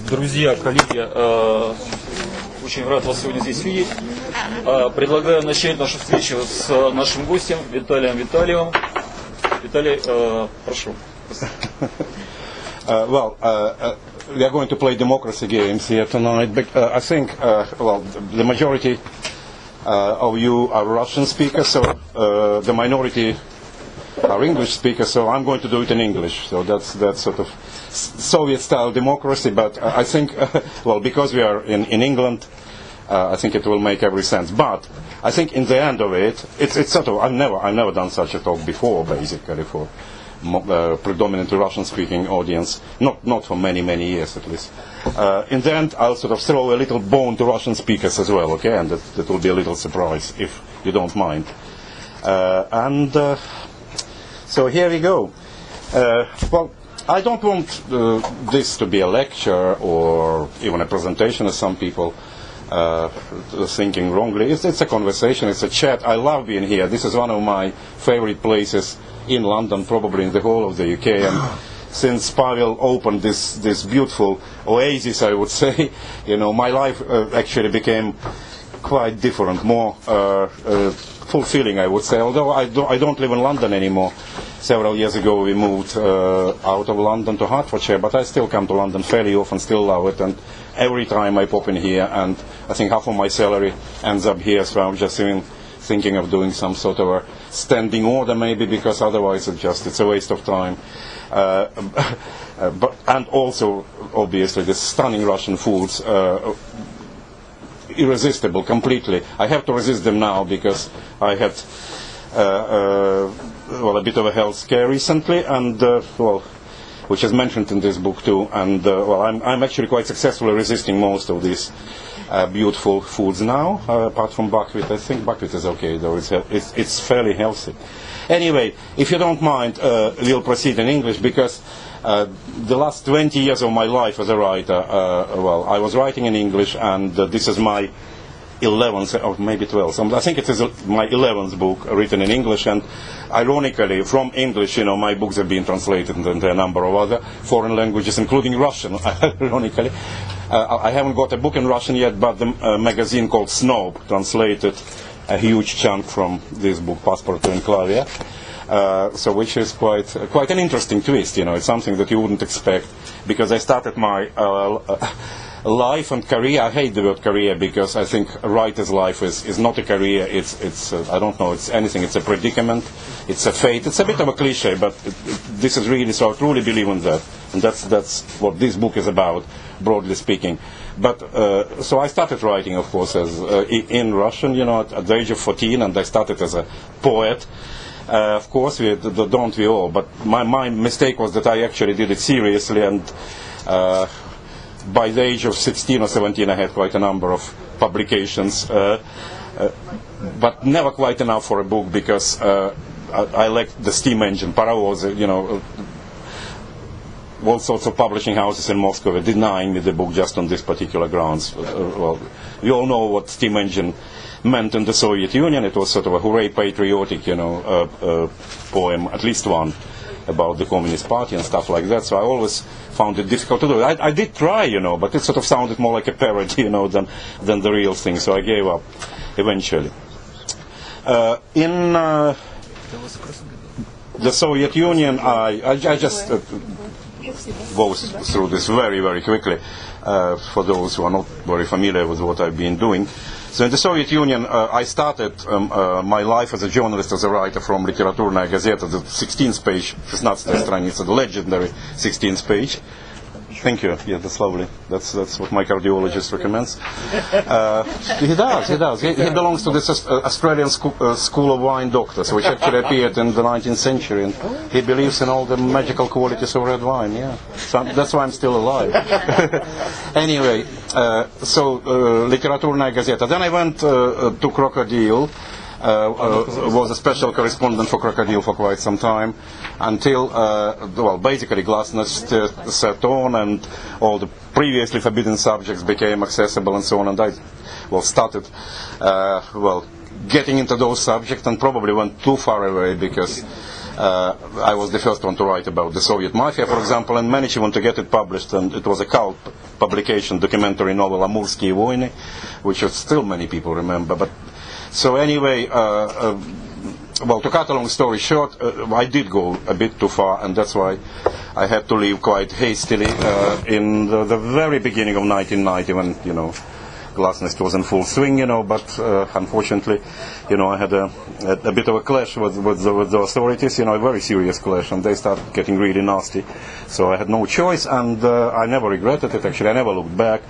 Друзья, коллеги, очень рад вас сегодня здесь видеть. Предлагаю начать нашу встречу с нашим гостем Виталием Витальевым. Виталий, прошу. We are going to play democracy games here tonight. But, I think, the majority of you are Russian speakers, so the minority are English speakers. So I'm going to do it in English. So that's sort of Soviet-style democracy. But I think, because we are in England, I think it will make every sense. But I think in the end of it, it's sort of I've never done such a talk before, basically for predominantly Russian-speaking audience, not for many years at least. In the end, I'll sort of throw a little bone to Russian speakers as well, okay, and that will be a little surprise if you don't mind. So here we go. I don't want this to be a lecture or even a presentation, as some people thinking wrongly. It's a conversation, it's a chat. I love being here. This is one of my favorite places in London, probably in the whole of the UK. And since Pavel opened this beautiful oasis, I would say, my life actually became quite different, more fulfilling, I would say. Although I don't live in London anymore. Several years ago we moved out of London to Hertfordshire, but I still come to London fairly often, still love it, and every time I pop in here, and I think half of my salary ends up here, so I'm just even thinking of doing some sort of a standing order maybe, because otherwise it's a waste of time. And also, obviously, the stunning Russian foods, irresistible completely. I have to resist them now because I had a bit of a health scare recently, and which is mentioned in this book too. And I'm actually quite successfully resisting most of these beautiful foods now, apart from buckwheat. I think buckwheat is okay, though it's fairly healthy. Anyway, if you don't mind, we'll proceed in English, because the last 20 years of my life as a writer, I was writing in English, and this is my 11th or maybe 12th. I think it is my 11th book written in English, and ironically, from English, my books have been translated into a number of other foreign languages, including Russian, ironically. I haven't got a book in Russian yet, but the magazine called Snob translated a huge chunk from this book, Passport to Enclavia, which is quite an interesting twist. It's something that you wouldn't expect, because I started my life and career. I hate the word career, because I think a writer's life is not a career. It's I don't know. It's anything. It's a predicament. It's a fate. It's a bit of a cliche, but this is really so. I truly believe in that, and that's what this book is about, broadly speaking. But so I started writing, of course, as in Russian, at the age of 14, and I started as a poet. Of course, don't we all? But my mistake was that I actually did it seriously, and by the age of 16 or 17, I had quite a number of publications, but never quite enough for a book, because I lacked the steam engine, parovoz, all sorts of publishing houses in Moscow were denying me the book just on this particular grounds. We all know what steam engine meant in the Soviet Union. It was sort of a hooray patriotic, poem, at least one, about the Communist Party and stuff like that. So I always found it difficult to do. I did try, but it sort of sounded more like a parody, than the real thing. So I gave up eventually. In the Soviet Union, I just go through this very quickly for those who are not very familiar with what I've been doing. So in the Soviet Union, I started my life as a journalist, as a writer from Literatурная газета, the 16th page, 16-я страница, the legendary 16th page. Thank you. Yeah, that's lovely. That's what my cardiologist recommends. He does. He belongs to this Australian School of Wine Doctors, which actually appeared in the 19th century, and he believes in all the magical qualities of red wine. Yeah, so that's why I'm still alive. Anyway, Literatурная газета. Then I went to Crocodile. Was a special correspondent for Crocodile for quite some time, until basically Glasnost set on, and all the previously forbidden subjects became accessible and so on, and I started getting into those subjects, and probably went too far away, because I was the first one to write about the Soviet mafia, for example, and managed even to get it published. And it was a cult publication, documentary novel Russkiy Mir, which still many people remember. But so anyway, well, to cut a long story short, I did go a bit too far, and that's why I had to leave quite hastily in the very beginning of 1990, when, you know, Glasnost was in full swing, you know, but unfortunately, you know, I had a bit of a clash with the authorities, you know, a very serious clash, and they started getting really nasty. So I had no choice, and I never regretted it, actually. I never looked back.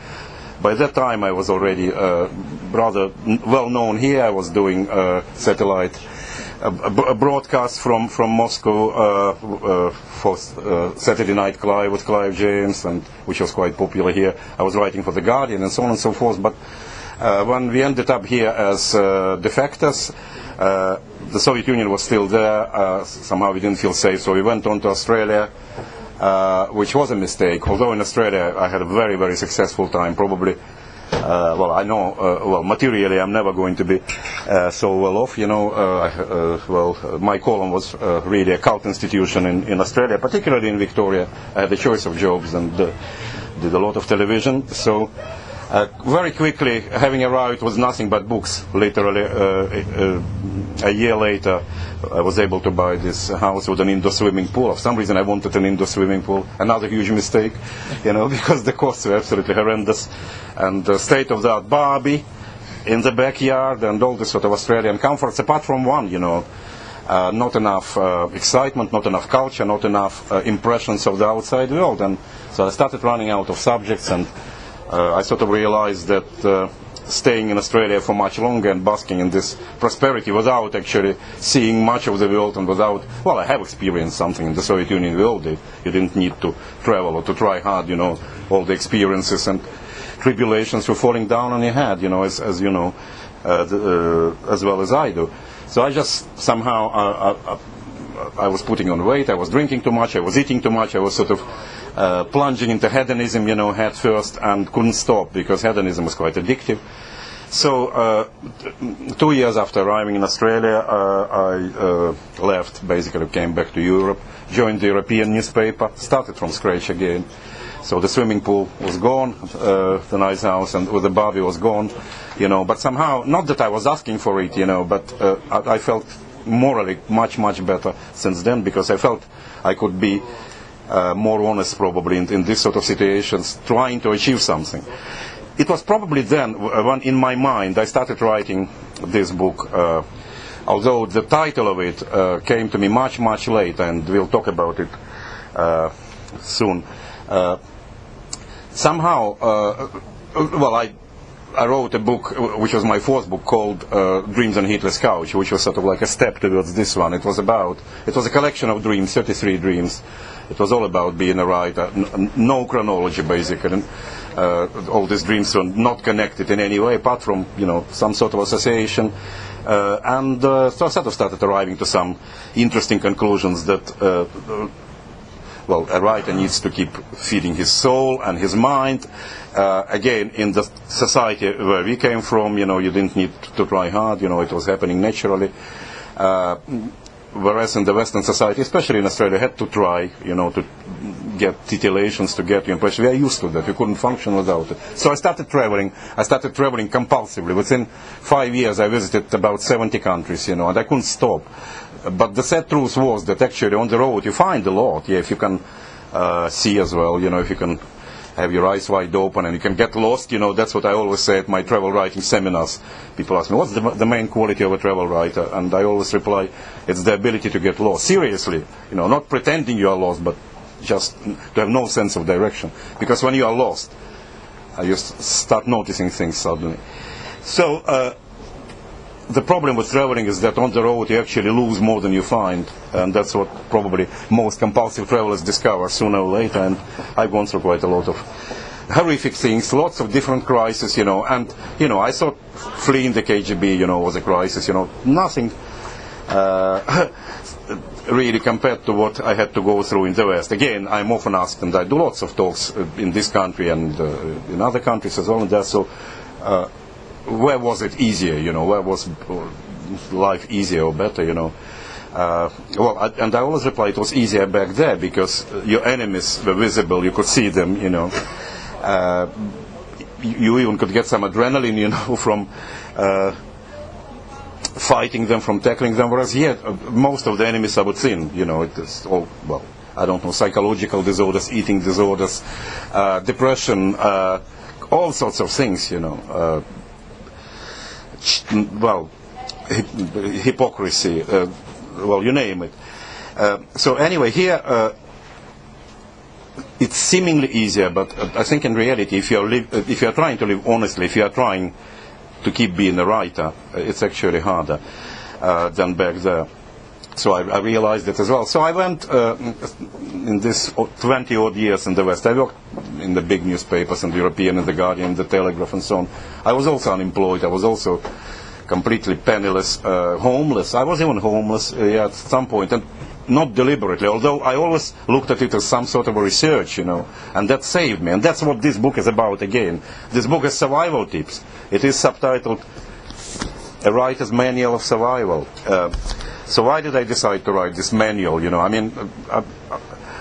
By that time, I was already rather well known here. I was doing satellite broadcast from Moscow for Saturday Night Live with Clive James, and which was quite popular here. I was writing for The Guardian and so on and so forth. But when we ended up here as defectors, the Soviet Union was still there. Somehow we didn't feel safe, so we went on to Australia, which was a mistake. Although in Australia I had a very, very successful time, probably. Well, I know, well, materially I'm never going to be so well off, you know. Well, my column was really a cult institution in Australia, particularly in Victoria. I had a choice of jobs and did a lot of television. So very quickly, having arrived was nothing but books. Literally, a year later, I was able to buy this house with an indoor swimming pool. For some reason, I wanted an indoor swimming pool. Another huge mistake, you know, because the costs were absolutely horrendous. And the state-of-the-art Barbie in the backyard and all this sort of Australian comforts, apart from one, you know, not enough excitement, not enough culture, not enough impressions of the outside world. And so I started running out of subjects, and I sort of realized that staying in Australia for much longer and basking in this prosperity without actually seeing much of the world, and without, well, I have experienced something in the Soviet Union world. You didn't need to travel or to try hard, you know, all the experiences and tribulations were falling down on your head, you know, as you know, as well as I do. So I just somehow, I was putting on weight, I was drinking too much, I was eating too much, I was sort of plunging into hedonism, you know, head first, and couldn't stop, because hedonism was quite addictive. So 2 years after arriving in Australia, I left, basically came back to Europe, joined the European newspaper, started from scratch again. So the swimming pool was gone, the nice house, and with the Barbie was gone, you know. But somehow, not that I was asking for it, you know, but I felt morally much, much better since then, because I felt I could be more honest probably in this sort of situations, trying to achieve something. It was probably then, when in my mind, I started writing this book, although the title of it came to me much, much later, and we'll talk about it soon. Somehow, well, I wrote a book, which was my fourth book, called Dreams on Hitler's Couch, which was sort of like a step towards this one. It was a collection of dreams, 33 dreams. It was all about being a writer, no chronology basically. All these dreams were not connected in any way, apart from, you know, some sort of association. So I sort of started arriving to some interesting conclusions that well, a writer needs to keep feeding his soul and his mind. Again, in the society where we came from, you know, you didn't need to try hard, you know, it was happening naturally. Whereas in the Western society, especially in Australia, you had to try, you know, to get titillations, to get your impression. We are used to that. We couldn't function without it. So I started traveling. I started traveling compulsively. Within 5 years, I visited about 70 countries, you know, and I couldn't stop. But the sad truth was that actually on the road you find a lot. Yeah, if you can see as well, you know, if you can have your eyes wide open and you can get lost, you know, that's what I always say at my travel writing seminars. People ask me, what's the main quality of a travel writer? And I always reply, it's the ability to get lost. Seriously, you know, not pretending you are lost, but just to have no sense of direction. Because when you are lost, you start noticing things suddenly. So, the problem with traveling is that on the road you actually lose more than you find, and that's what probably most compulsive travelers discover sooner or later. And I've gone through quite a lot of horrific things, lots of different crises, you know. And you know, I thought fleeing the KGB, you know, was a crisis, you know, nothing really compared to what I had to go through in the West. Again, I'm often asked, and I do lots of talks in this country and in other countries as well. And so. Where was it easier, you know, where was life easier or better, you know? And I always reply it was easier back there because your enemies were visible, you could see them, you know. You even could get some adrenaline, you know, from fighting them, from tackling them, whereas here, most of the enemies are within, you know, it is all, well, I don't know, psychological disorders, eating disorders, depression, all sorts of things, you know. Hypocrisy, well, you name it. So anyway, here it's seemingly easier, but I think in reality, if you're trying to live honestly, if you're trying to keep being a writer, it's actually harder than back there. So I realized it as well. So I went in this 20 odd years in the West. I worked in the big newspapers, in the European, in the Guardian, the Telegraph, and so on. I was also unemployed. I was also completely penniless, homeless. I was even homeless at some point, and not deliberately, although I always looked at it as some sort of a research, you know, and that saved me. And that's what this book is about again. This book is survival tips. It is subtitled A Writer's Manual of Survival. So why did I decide to write this manual, you know? I mean,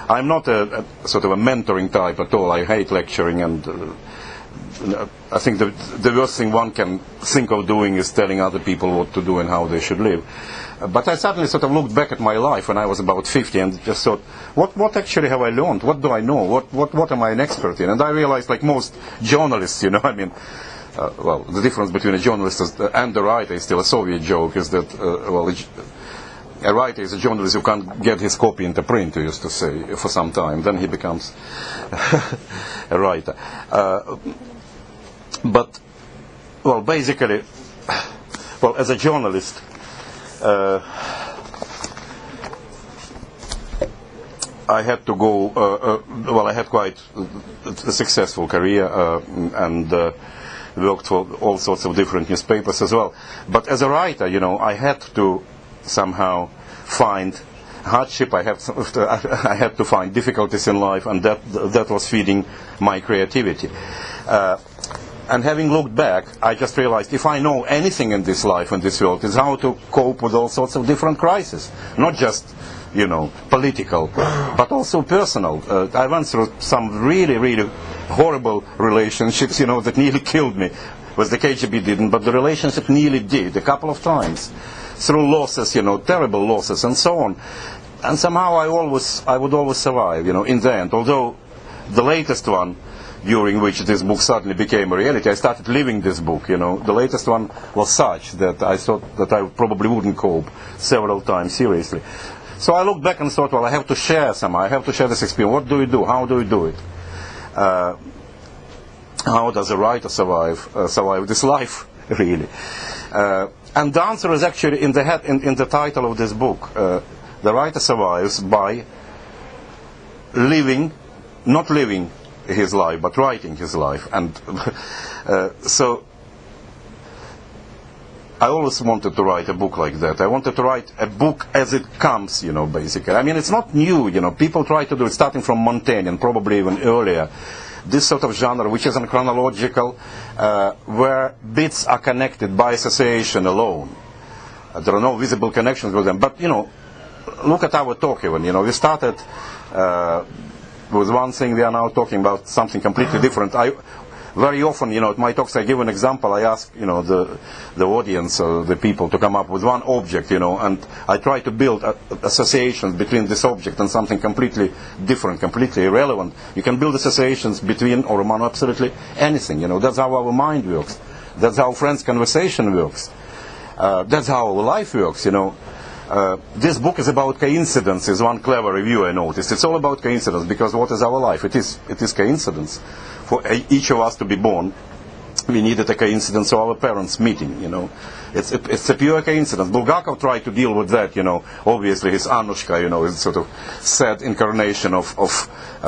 I'm not a sort of a mentoring type at all. I hate lecturing, and I think the worst thing one can think of doing is telling other people what to do and how they should live. But I suddenly sort of looked back at my life when I was about 50 and just thought, what actually have I learned? What do I know? What am I an expert in? And I realized, like most journalists, you know, I mean, well, the difference between a journalist and a writer is still a Soviet joke, is that, a writer is a journalist who can't get his copy into print, you used to say, for some time. Then he becomes a writer. But, well, basically, well, as a journalist, I had to go, well, I had quite a successful career and worked for all sorts of different newspapers as well. But as a writer, you know, I had to somehow find hardship, I had to find difficulties in life, and that was feeding my creativity. And having looked back, I just realized if I know anything in this life, in this world, is how to cope with all sorts of different crises. Not just, you know, political, but also personal. I went through some really, really horrible relationships, you know, that nearly killed me. With the KGB didn't, but the relationship nearly did, a couple of times. Through losses, you know, terrible losses, and so on. And somehow I would always survive, you know, in the end. Although the latest one, during which this book suddenly became a reality, I started living this book, you know. The latest one was such that I thought that I probably wouldn't cope several times seriously. So I looked back and thought, well, I have to share somehow. I have to share this experience. What do we do? How do we do it? How does a writer survive this life, really? And the answer is actually in the title of this book. The writer survives by not living his life, but writing his life. And so I always wanted to write a book like that. I wanted to write a book as it comes, you know, basically. I mean, it's not new, you know. People try to do it starting from Montaigne and probably even earlier. This sort of genre, which isn't chronological, where bits are connected by association alone. There are no visible connections with them. But, you know, look at our talk even. You know, we started with one thing, we are now talking about something completely different. Very often, you know, at my talks I give an example. I ask, you know, the audience or the people to come up with one object, you know, and I try to build associations between this object and something completely different, completely irrelevant. You can build associations between or among absolutely anything, you know. That's how our mind works. That's how friends' conversation works. That's how our life works, you know. This book is about coincidences. One clever review I noticed. It's all about coincidence, because what is our life? It is coincidence. For each of us to be born, we needed a coincidence of our parents meeting, you know. It's a pure coincidence. Bulgakov tried to deal with that, you know. Obviously his Annushka, you know, is sort of sad incarnation of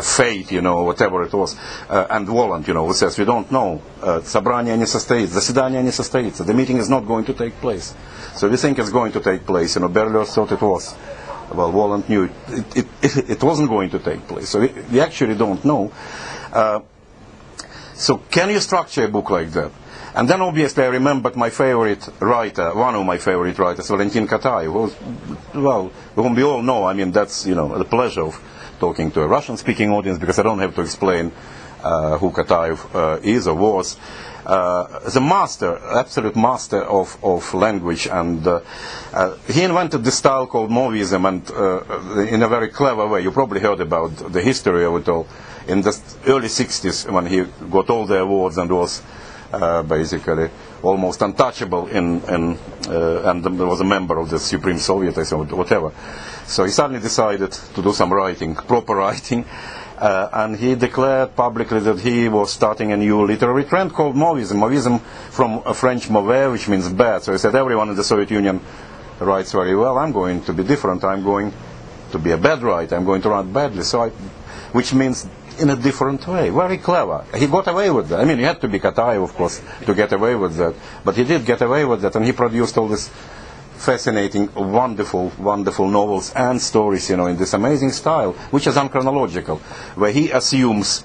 fate, you know, whatever it was. And Walland, you know, who says, we don't know. Собрание не состоится, заседание не состоится. The meeting is not going to take place. So we think it's going to take place, you know. Berlioz thought it was. Well, Walland knew it wasn't going to take place. So we actually don't know. So can you structure a book like that? And then obviously I remembered my favorite writer, one of my favorite writers, Valentin Kataev, whom we all know. I mean, that's, the pleasure of talking to a Russian-speaking audience, because I don't have to explain who Kataev is or was. The master, absolute master of language, and he invented this style called Movism, and in a very clever way. You probably heard about the history of it all. In the early 60s, when he got all the awards and was basically almost untouchable and was a member of the Supreme Soviet, or whatever. So he suddenly decided to do some writing, proper writing, and he declared publicly that he was starting a new literary trend called Movism. Movism from French mauvais, which means bad. So he said, everyone in the Soviet Union writes very well. I'm going to be different. I'm going to be a bad writer. I'm going to write badly. Which means in a different way. Very clever. He got away with that. I mean, he had to be Kataev, of course, to get away with that. But he did get away with that, and he produced all this fascinating, wonderful, wonderful novels and stories, in this amazing style, which is unchronological, where he assumes,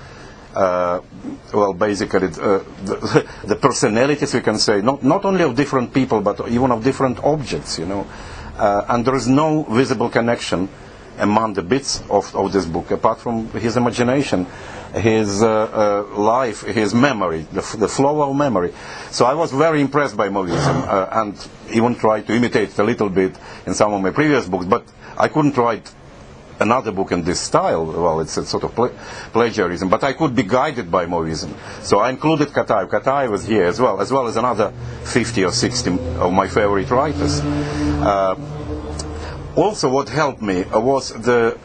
basically, the personalities, we can say, not only of different people, but even of different objects, and there is no visible connection among the bits of this book, apart from his imagination, his life, his memory, the flow of memory. So I was very impressed by Movism, and even tried to imitate it a little bit in some of my previous books, but I couldn't write another book in this style. Well, it's a sort of plagiarism, but I could be guided by Movism. So I included Kataev. Kataev was here as well as another 50 or 60 of my favorite writers. Also, what helped me was the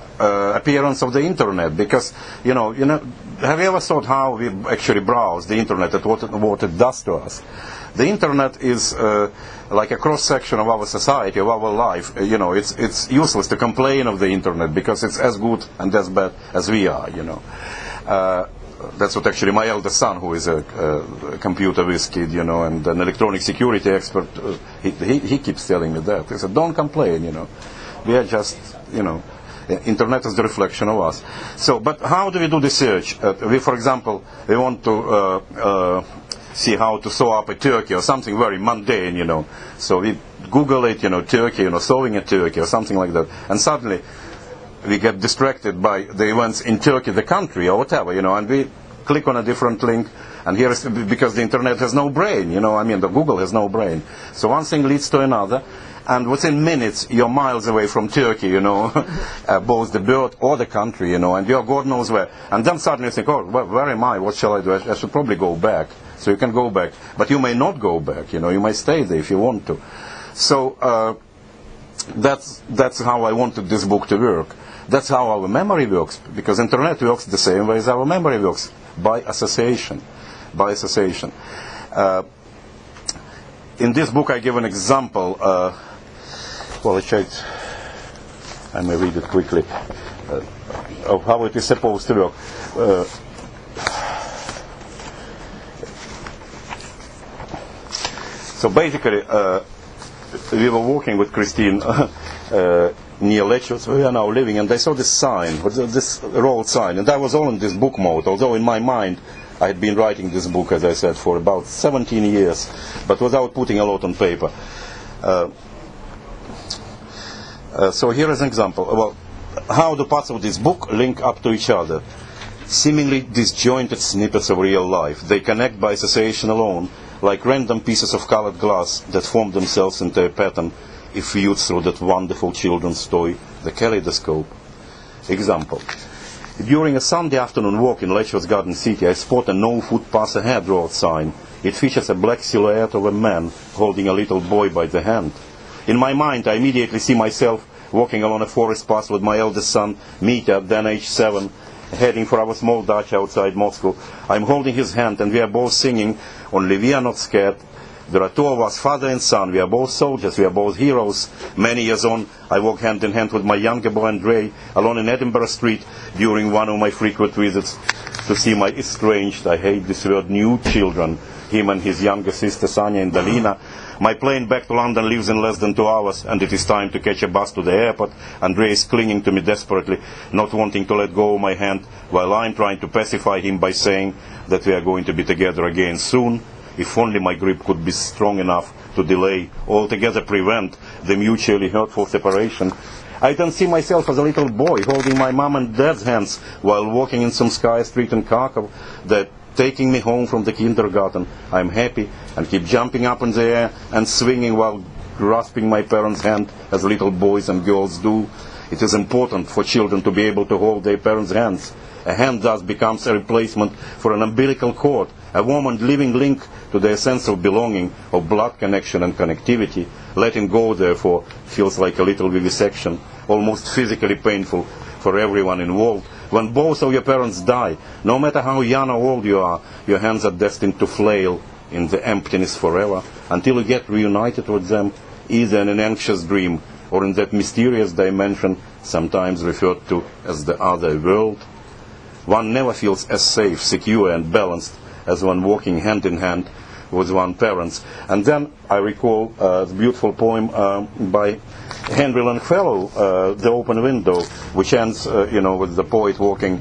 appearance of the internet, because have you ever thought how we actually browse the internet and what it does to us? The internet is like a cross section of our society, of our life. It's useless to complain of the internet, because it's as good and as bad as we are. That's what actually my eldest son, who is a computer whiz kid, and an electronic security expert, he keeps telling me that. He said, don't complain, we are just, internet is the reflection of us. So, but how do we do the search? For example, we want to see how to sew up a turkey or something very mundane, So we Google it, Turkey, sewing a turkey or something like that. And suddenly we get distracted by the events in Turkey, the country, or whatever, and we click on a different link. And here is, because the internet has no brain, the Google has no brain. So one thing leads to another. And within minutes, you're miles away from Turkey, both the bird or the country, and you're God knows where. And then suddenly you think, oh, where am I? What shall I do? I should probably go back. So you can go back. But you may not go back, you may stay there if you want to. So that's how I wanted this book to work. That's how our memory works, because internet works the same way as our memory works, by association. By association. In this book I give an example. I may read it quickly, of how it is supposed to work. So basically, we were walking with Christine near Lechos, where we are now living, and I saw this sign, this road sign, and I was all in this book mode, although in my mind I had been writing this book, as I said, for about 17 years, but without putting a lot on paper. So here is an example. Well, how do parts of this book link up to each other? Seemingly disjointed snippets of real life. They connect by association alone, like random pieces of colored glass that form themselves into a pattern if viewed through that wonderful children's toy, the kaleidoscope. Example. During a Sunday afternoon walk in Lechos Garden City, I spot a no footpath ahead road sign. It features a black silhouette of a man holding a little boy by the hand. In my mind, I immediately see myself walking along a forest path with my eldest son, Mitya, then age 7, heading for our small dacha outside Moscow. I'm holding his hand, and we are both singing, "Only we are not scared." There are two of us, father and son. We are both soldiers. We are both heroes. Many years on, I walk hand in hand with my younger boy Andrei along in Edinburgh Street during one of my frequent visits to see my estranged, I hate this word, new children, him and his younger sister Sanya and Dalina. My plane back to London leaves in less than 2 hours, and it is time to catch a bus to the airport. Andrei is clinging to me desperately, not wanting to let go of my hand, while I'm trying to pacify him by saying that we are going to be together again soon. If only my grip could be strong enough to delay, altogether prevent the mutually hurtful separation. I don't see myself as a little boy holding my mom and dad's hands while walking in some sky street in Kharkov, that taking me home from the kindergarten. I'm happy and keep jumping up in the air and swinging while grasping my parents' hand as little boys and girls do. It is important for children to be able to hold their parents' hands. A hand thus becomes a replacement for an umbilical cord, a warm and living link to their sense of belonging, of blood connection and connectivity. Letting go, therefore, feels like a little vivisection, almost physically painful for everyone involved. When both of your parents die, no matter how young or old you are, your hands are destined to flail in the emptiness forever, until you get reunited with them, either in an anxious dream or in that mysterious dimension sometimes referred to as the other world. One never feels as safe, secure and balanced as when walking hand in hand with one's parents. And then I recall the beautiful poem by Henry Longfellow, The Open Window, which ends with the poet walking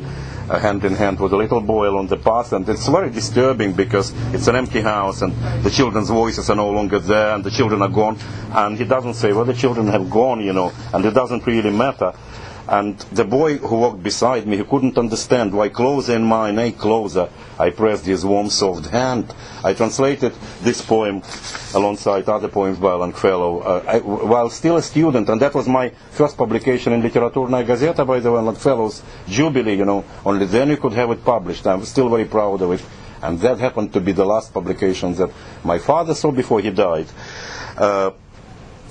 hand in hand with a little boy along the path. And it's very disturbing because it's an empty house and the children's voices are no longer there and the children are gone. And he doesn't say, well, the children have gone, and it doesn't really matter. And the boy who walked beside me, he couldn't understand why closer in mine, closer, I pressed his warm, soft hand. I translated this poem alongside other poems by Longfellow while still a student, and that was my first publication in Literaturnaya Gazeta, by the way, Longfellow's Jubilee, only then you could have it published. I'm still very proud of it. And that happened to be the last publication that my father saw before he died.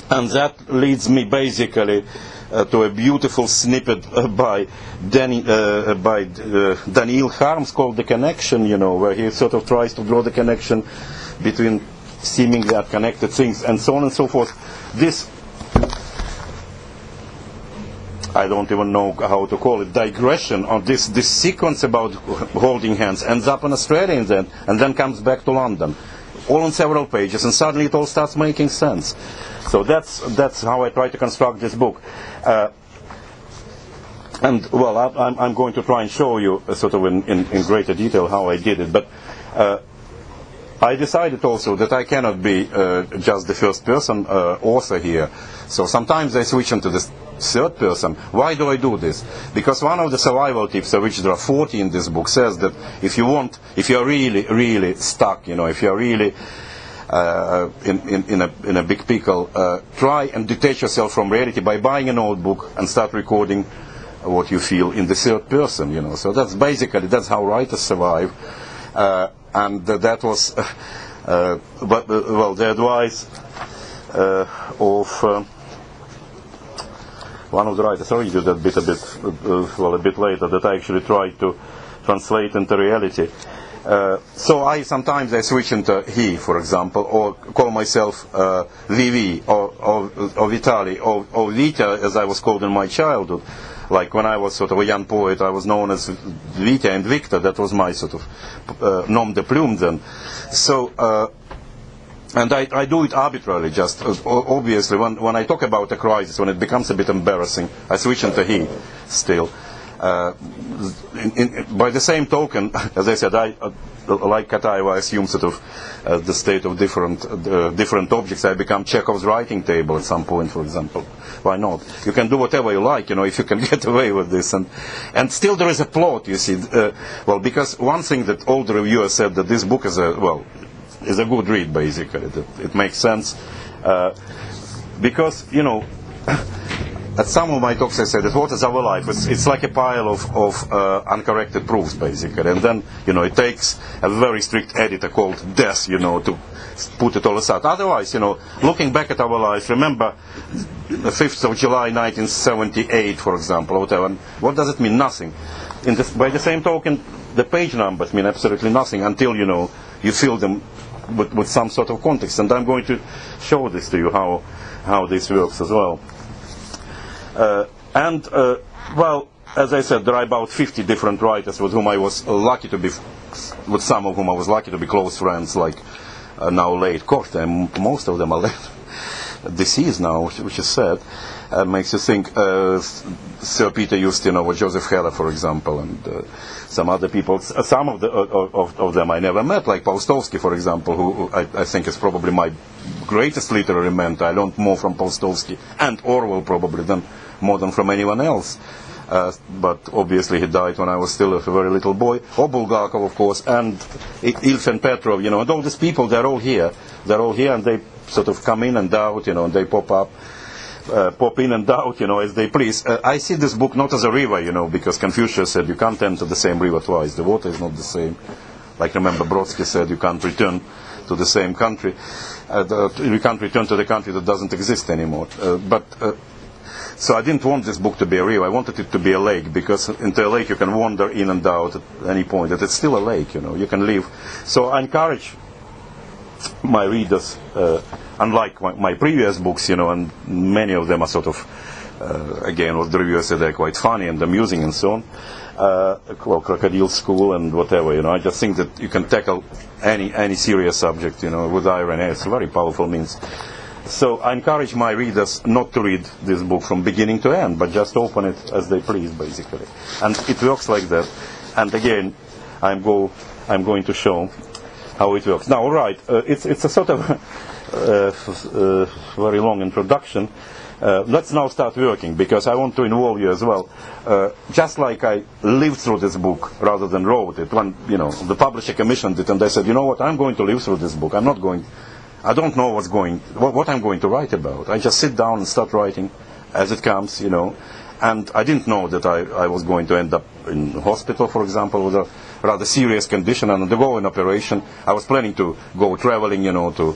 And that leads me basically to a beautiful snippet by Daniel Harms called The Connection, where he sort of tries to draw the connection between seemingly unconnected things and so on and so forth. This, I don't even know how to call it, digression on this sequence about holding hands ends up in Australia and then comes back to London. All on several pages, and suddenly it all starts making sense. So that's how I try to construct this book. And well, I'm going to try and show you sort of in greater detail how I did it. But I decided also that I cannot be just the first person author here. So sometimes I switch into the third person. Why do I do this? Because one of the survival tips, of which there are 40 in this book, says that if you're really stuck, if you're really in a big pickle, try and detach yourself from reality by buying an old book and start recording what you feel in the third person. So that's how writers survive. And that was the advice of one of the writers. I read you that bit a bit later, that I actually tried to translate into reality. So I sometimes switch into he, for example, or call myself VV or Vitali or Vita, as I was called in my childhood. Like when I was sort of a young poet, I was known as Vita and Victor. That was my sort of nom de plume then. So, and I do it arbitrarily, just obviously when I talk about a crisis, when it becomes a bit embarrassing, I switch into he still. By the same token, as I said, I like Kataeva, I assume sort of the state of different objects. I become Chekhov's writing table at some point, for example. Why not? You can do whatever you like, if you can get away with this. And still there is a plot, you see. Because one thing that all the reviewers said, that this book is a good read, basically. It makes sense. Because, at some of my talks I said that what is our life? It's like a pile of uncorrected proofs, basically. And then, it takes a very strict editor called Death, to put it all aside. Otherwise, looking back at our lives, remember the 5th of July 1978, for example, or whatever. What does it mean? Nothing. By the same token, the page numbers mean absolutely nothing until, you fill them with some sort of context. And I'm going to show this to you, how this works as well. As I said, there are about 50 different writers with whom I was lucky to be, with some of whom I was lucky to be close friends, like now late Korte, and most of them are deceased now, which is sad. makes you think. Sir Peter Ustinov or Joseph Heller, for example, and some other people. Some of them I never met, like Paustovsky, for example, who I think is probably my greatest literary mentor. I learned more from Paustovsky and Orwell probably than more than from anyone else. But obviously he died when I was still a very little boy. Or Bulgakov, of course, and Ilf and Petrov, and all these people, they're all here. They're all here, and they sort of come in and out, and they pop in and out, as they please. I see this book not as a river, because Confucius said you can't enter the same river twice. The water is not the same. Like, remember, Brodsky said you can't return to the same country. You can't return to the country that doesn't exist anymore. So I didn't want this book to be a river. I wanted it to be a lake, because into a lake you can wander in and out at any point. It's still a lake, you can live. So I encourage my readers, unlike my previous books, and many of them are sort of, again, what the reviewer said, they're quite funny and amusing and so on. Crocodile School and whatever, I just think that you can tackle any serious subject, with irony. It's a very powerful means. So I encourage my readers not to read this book from beginning to end, but just open it as they please, basically. And it works like that. And again, I'm going to show how it works. Now, all right, it's a sort of very long introduction. Let's now start working, because I want to involve you as well. Just like I lived through this book rather than wrote it. When the publisher commissioned it, and they said, you know what, I'm going to live through this book. I don't know what I'm going to write about. I just sit down and start writing as it comes, And I didn't know that I was going to end up in hospital, for example, with a rather serious condition and undergo an operation. I was planning to go traveling, to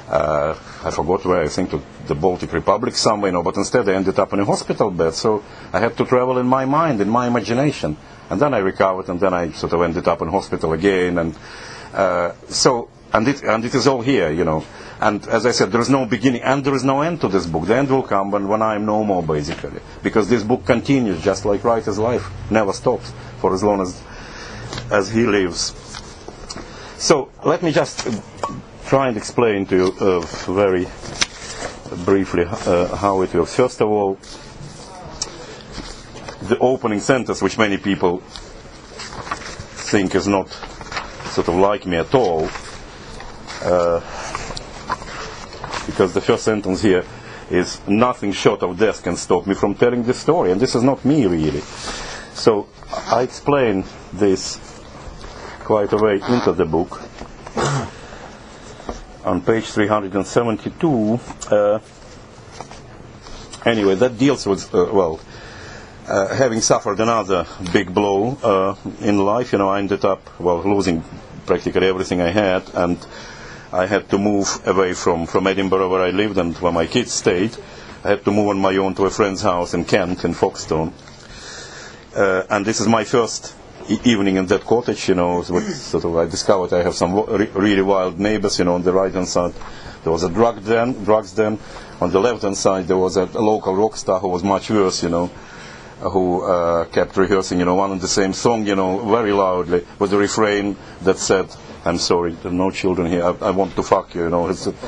I forgot where, I think to the Baltic Republic somewhere, but instead I ended up in a hospital bed. So I had to travel in my mind, in my imagination. And then I recovered, and then I sort of ended up in hospital again. And And it is all here, And as I said, there is no beginning and there is no end to this book. The end will come when I am no more, basically. Because this book continues, just like writer's life never stops for as long as he lives. So let me just try and explain to you very briefly how it works. First of all, the opening sentence, which many people think is not sort of like me at all, because the first sentence here is, nothing short of death can stop me from telling this story. And this is not me, really. So I explain this quite a way into the book. On page 372, anyway, that deals with, having suffered another big blow in life, I ended up, losing practically everything I had, and I had to move away from Edinburgh, where I lived and where my kids stayed. I had to move on my own to a friend's house in Kent, in Folkestone. And this is my first evening in that cottage, I discovered I have some really wild neighbors, on the right-hand side. There was a drugs den. On the left-hand side, there was a local rock star who was much worse, who kept rehearsing, one and the same song, very loudly, with a refrain that said, I'm sorry, there are no children here, I want to fuck you,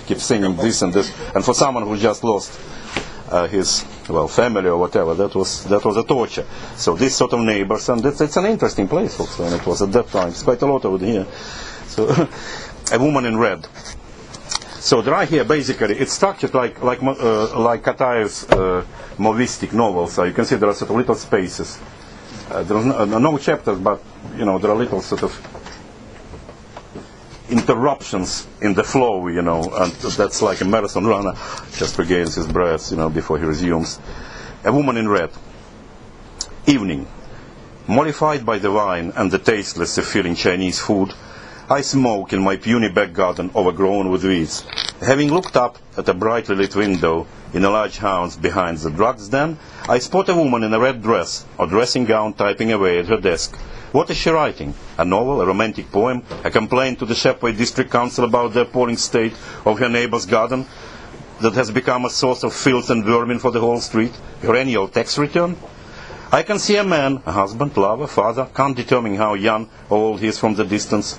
keep singing this and this. And for someone who just lost his, family or whatever, that was a torture. So this sort of neighbors, and it's an interesting place also, and it was at that time. It's quite a lot over here. So, A Woman in Red. So there are here, basically, it's structured like Kataev's Movistic novels. So you can see there are sort of little spaces. There are no chapters, but, there are little sort of interruptions in the flow, and that's like a marathon runner just regains his breath, before he resumes. A Woman in Red. Evening. Mollified by the wine and the tasteless of feeling Chinese food, I smoke in my puny back garden overgrown with weeds. Having looked up at a brightly lit window in a large house behind the drugs den, I spot a woman in a red dress or dressing gown typing away at her desk. What is she writing? A novel, a romantic poem, a complaint to the Shepway District Council about the appalling state of her neighbor's garden that has become a source of filth and vermin for the whole street? Her annual tax return? I can see a man, a husband, lover, father, can't determine how young or old he is from the distance.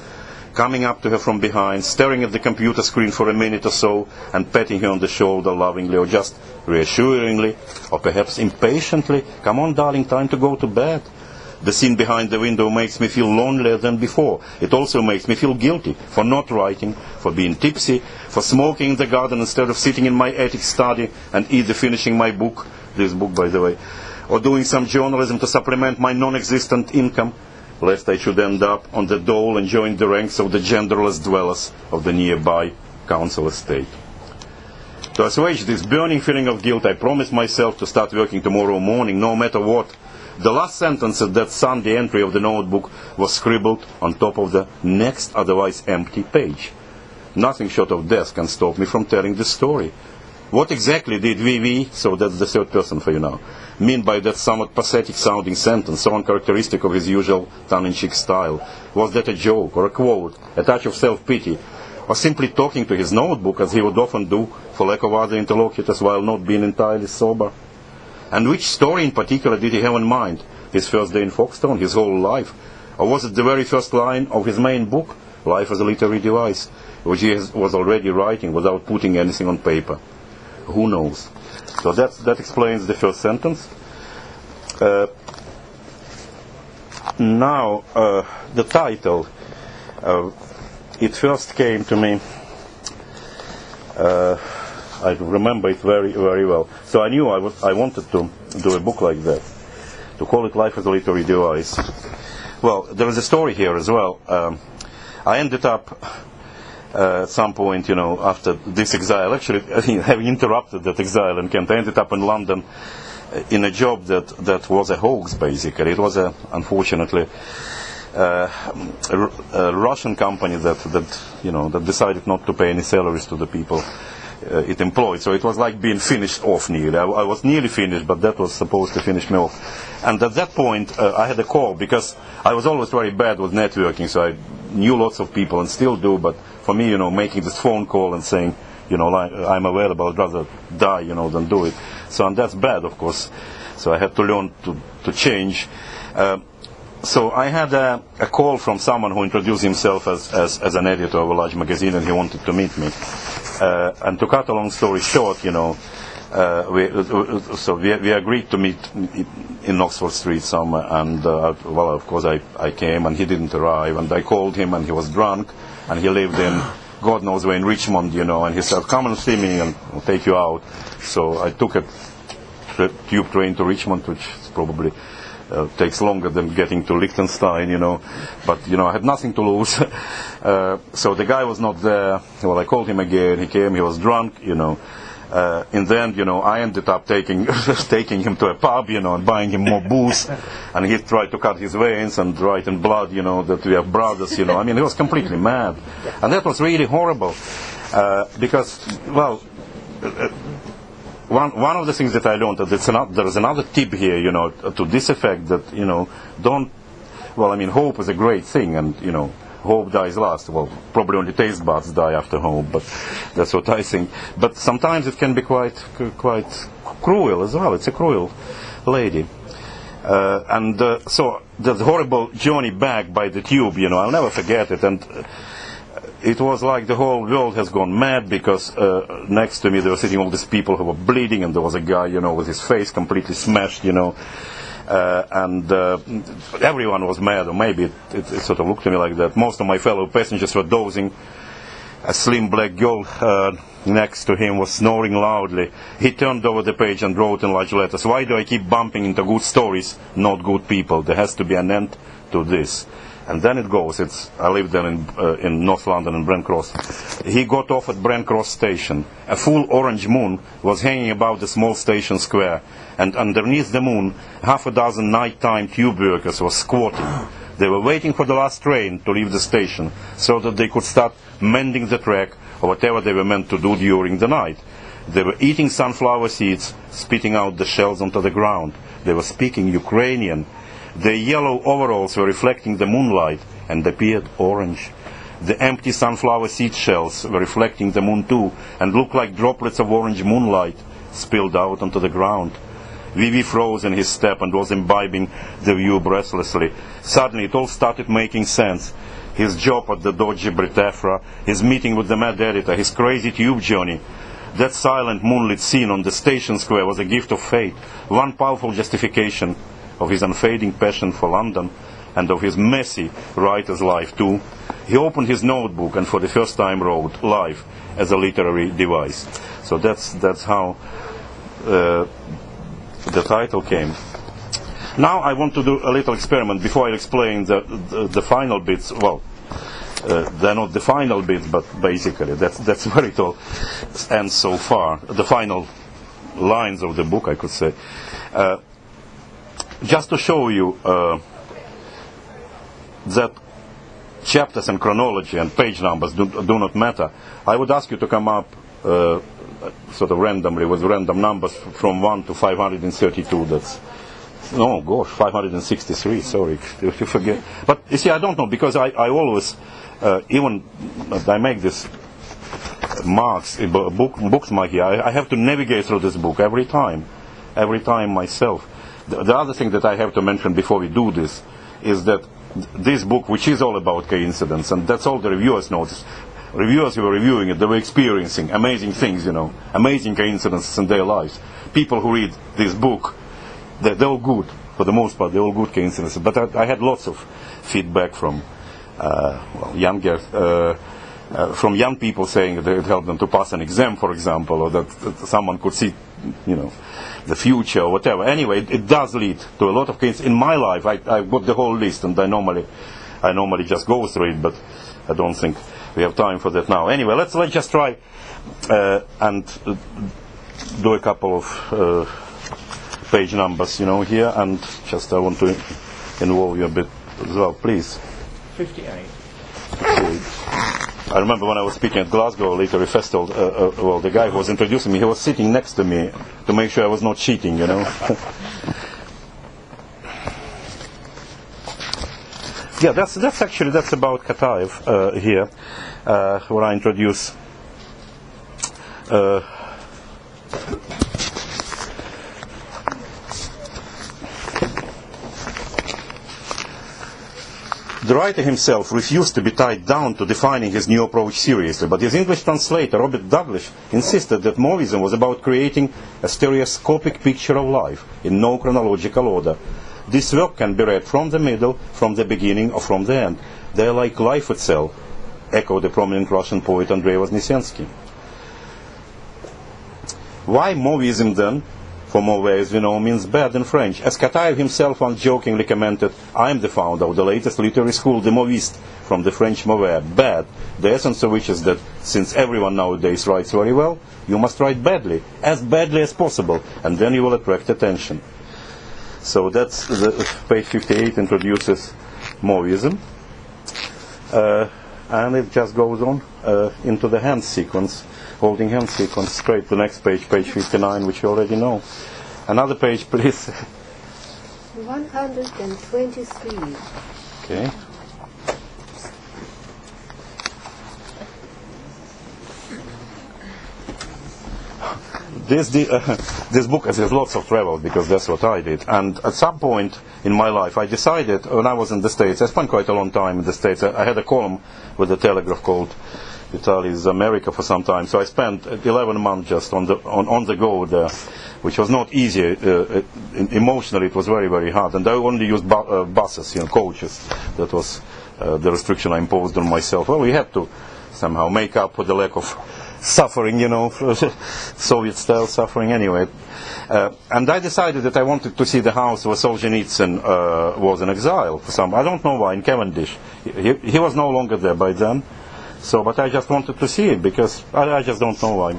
coming up to her from behind, staring at the computer screen for a minute or so, and patting her on the shoulder lovingly, or just reassuringly, or perhaps impatiently, "Come on, darling, time to go to bed." The scene behind the window makes me feel lonelier than before. It also makes me feel guilty for not writing, for being tipsy, for smoking in the garden instead of sitting in my attic study and either finishing my book, this book by the way, or doing some journalism to supplement my non-existent income, lest I should end up on the dole and join the ranks of the genderless dwellers of the nearby council estate. To assuage this burning feeling of guilt, I promised myself to start working tomorrow morning, no matter what. The last sentence of that Sunday entry of the notebook was scribbled on top of the next otherwise empty page. Nothing short of death can stop me from telling the story. What exactly did VV, so that's the third person for you now, mean by that somewhat pathetic sounding sentence, so uncharacteristic of his usual tongue-in-cheek style? Was that a joke or a quote, a touch of self-pity, or simply talking to his notebook as he would often do for lack of other interlocutors while not being entirely sober? And which story in particular did he have in mind? His first day in Folkestone, his whole life? Or was it the very first line of his main book, Life as a Literary Device, which he was already writing without putting anything on paper? Who knows? So that explains the first sentence. Now, the title. It first came to me, I remember it very, very well. So I knew I wanted to do a book like that, to call it Life as a Literary Device. Well, there is a story here as well. I ended up at some point, after this exile, actually having interrupted that exile in Kent, I ended up in London in a job that was a hoax, basically. It was unfortunately a Russian company that decided not to pay any salaries to the people it employed. So it was like being finished off nearly. I was nearly finished, but that was supposed to finish me off. And at that point, I had a call, because I was always very bad with networking, so I knew lots of people and still do, but for me, making this phone call and saying, I'm available, I'd rather die, than do it. So, and that's bad, of course. So I had to learn to change. So I had a call from someone who introduced himself as an editor of a large magazine, and he wanted to meet me. And to cut a long story short, we agreed to meet in Oxford Street somewhere, and well, of course I came, and he didn't arrive, and I called him, and he was drunk, and he lived in God knows where in Richmond, and he said, "Come and see me, and I'll take you out." So I took a tube train to Richmond, which is probably takes longer than getting to Liechtenstein, but I had nothing to lose. So the guy was not there. Well, I called him again. He came. He was drunk, in the end, I ended up taking him to a pub, and buying him more booze, and he tried to cut his veins and write in blood, that we are brothers, he was completely mad, and that was really horrible, because, well, one of the things that I learned, that there is another tip here, to this effect, that, hope is a great thing, and, hope dies last. Well, probably only taste buds die after hope, but that's what I think. But sometimes it can be quite cruel as well. It's a cruel lady. So the horrible journey back by the tube, I'll never forget it. And it was like the whole world has gone mad, because next to me there were sitting all these people who were bleeding, and there was a guy, with his face completely smashed, and everyone was mad, or maybe it sort of looked to me like that. Most of my fellow passengers were dozing. A slim black girl next to him was snoring loudly. He turned over the page and wrote in large letters, "Why do I keep bumping into good stories, not good people? There has to be an end to this." And then it goes. I lived then in North London, in Brent Cross. He got off at Brent Cross station. A full orange moon was hanging above the small station square, and underneath the moon, half a dozen nighttime tube workers were squatting. They were waiting for the last train to leave the station, so that they could start mending the track, or whatever they were meant to do during the night. They were eating sunflower seeds, spitting out the shells onto the ground. They were speaking Ukrainian. Their yellow overalls were reflecting the moonlight and appeared orange. The empty sunflower seed shells were reflecting the moon too, and looked like droplets of orange moonlight spilled out onto the ground. Vivi froze in his step and was imbibing the view breathlessly. Suddenly it all started making sense. his job at the dodgy Britafra, his meeting with the mad editor, his crazy tube journey. That silent moonlit scene on the station square was a gift of fate, one powerful justification of his unfading passion for London and of his messy writer's life too. He opened his notebook and for the first time wrote life as a literary device. So that's how the title came. Now I want to do a little experiment before I explain the final bits. Well, they're not the final bits, but basically that's where it all ends so far. The final lines of the book, I could say. Just to show you that chapters and chronology and page numbers do not matter, I would ask you to come up sort of randomly with random numbers from 1 to 532. That's, oh gosh, 563, sorry, you forget. But you see, I don't know, because I always, even I make this marks, bookmark here, I have to navigate through this book every time myself. The other thing that I have to mention before we do this is that this book, which is all about coincidence, and that's all the reviewers noticed. Reviewers who were reviewing it, they were experiencing amazing things, amazing coincidences in their lives. People who read this book, they're all good, for the most part, they're all good coincidences. But I had lots of feedback from from young people saying that it helped them to pass an exam, for example, or that someone could see, the future or whatever. Anyway, it does lead to a lot of cases. In my life, I've got the whole list, and I normally just go through it, but I don't think we have time for that now. Anyway, let's just try and do a couple of page numbers, here, and just I want to involve you a bit as well, please. 58. I remember when I was speaking at Glasgow Literary Festival, the guy who was introducing me, he was sitting next to me to make sure I was not cheating, Yeah, that's about Kataev here, where I introduce the writer himself refused to be tied down to defining his new approach seriously, but his English translator, Robert Douglas, insisted that Movism was about creating a stereoscopic picture of life in no chronological order. This work can be read from the middle, from the beginning, or from the end. They are like life itself, echoed the prominent Russian poet Andrei Voznesensky. Why Movism then? For Mauvais, as we know, means bad in French. As Kataev himself once jokingly commented, I am the founder of the latest literary school, the Mauviste, from the French mauvais, bad, the essence of which is that since everyone nowadays writes very well, you must write badly as possible, and then you will attract attention. So that's page 58 introduces Mauvism, and it just goes on into the hand sequence. Holding hand sequence straight to the next page, page 59, which you already know. Another page, please. 123. Okay. This book has lots of travel, because that's what I did. And at some point in my life, I decided, when I was in the States, I spent quite a long time in the States. I had a column with the Telegraph called Vitali's America for some time, so I spent 11 months just on the go there, which was not easy. Emotionally, it was very, very hard, and I only used buses, coaches. That was the restriction I imposed on myself. Well, we had to somehow make up for the lack of suffering, Soviet-style suffering anyway. And I decided that I wanted to see the house where Solzhenitsyn was in exile for some. I don't know why, in Cavendish. He was no longer there by then. So, but I just wanted to see it, because I just don't know why.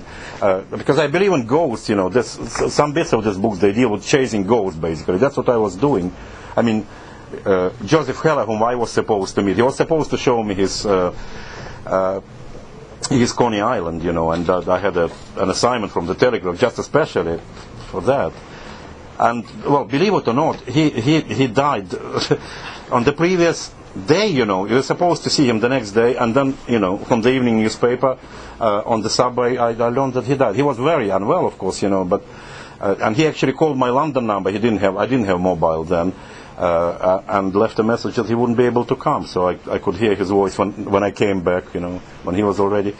Because I believe in ghosts, some bits of this book, they deal with chasing ghosts, basically. That's what I was doing. I mean, Joseph Heller, whom I was supposed to meet, he was supposed to show me his Coney Island, and I had an assignment from the Telegraph just especially for that. And, well, believe it or not, he died on the previous day, you were supposed to see him the next day, and then, from the evening newspaper, on the subway, I learned that he died. He was very unwell, of course, but, and he actually called my London number. I didn't have mobile then, and left a message that he wouldn't be able to come. So I could hear his voice when I came back, when he was already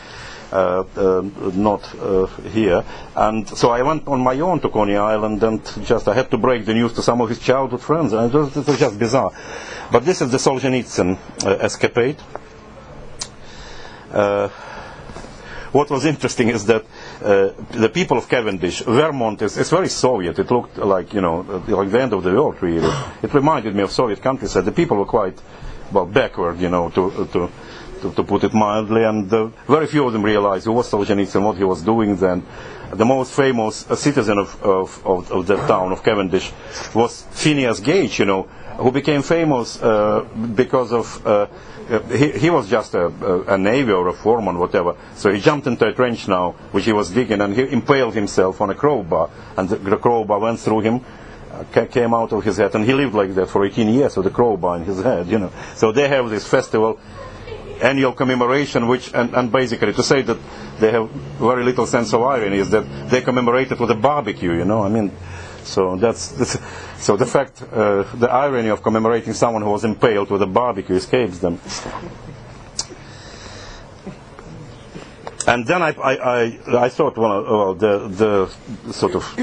not here. And so I went on my own to Coney Island, and I had to break the news to some of his childhood friends, and it was just bizarre. But this is the Solzhenitsyn escapade. What was interesting is that the people of Cavendish, Vermont is very Soviet. It looked like, like the end of the world, really. It reminded me of Soviet countryside. The people were quite, backward, to put it mildly, and very few of them realized who was Solzhenitsyn, what he was doing then. The most famous citizen of that town, of Cavendish, was Phineas Gage, who became famous because of he was just a navy or a foreman, whatever. So he jumped into a trench now, which he was digging, and he impaled himself on a crowbar, and the crowbar went through him, came out of his head, and he lived like that for 18 years with the crowbar in his head, So they have this festival, annual commemoration, and basically to say that they have very little sense of irony is that they commemorate it with a barbecue, So so the fact, the irony of commemorating someone who was impaled with a barbecue escapes them. And then I thought, the sort of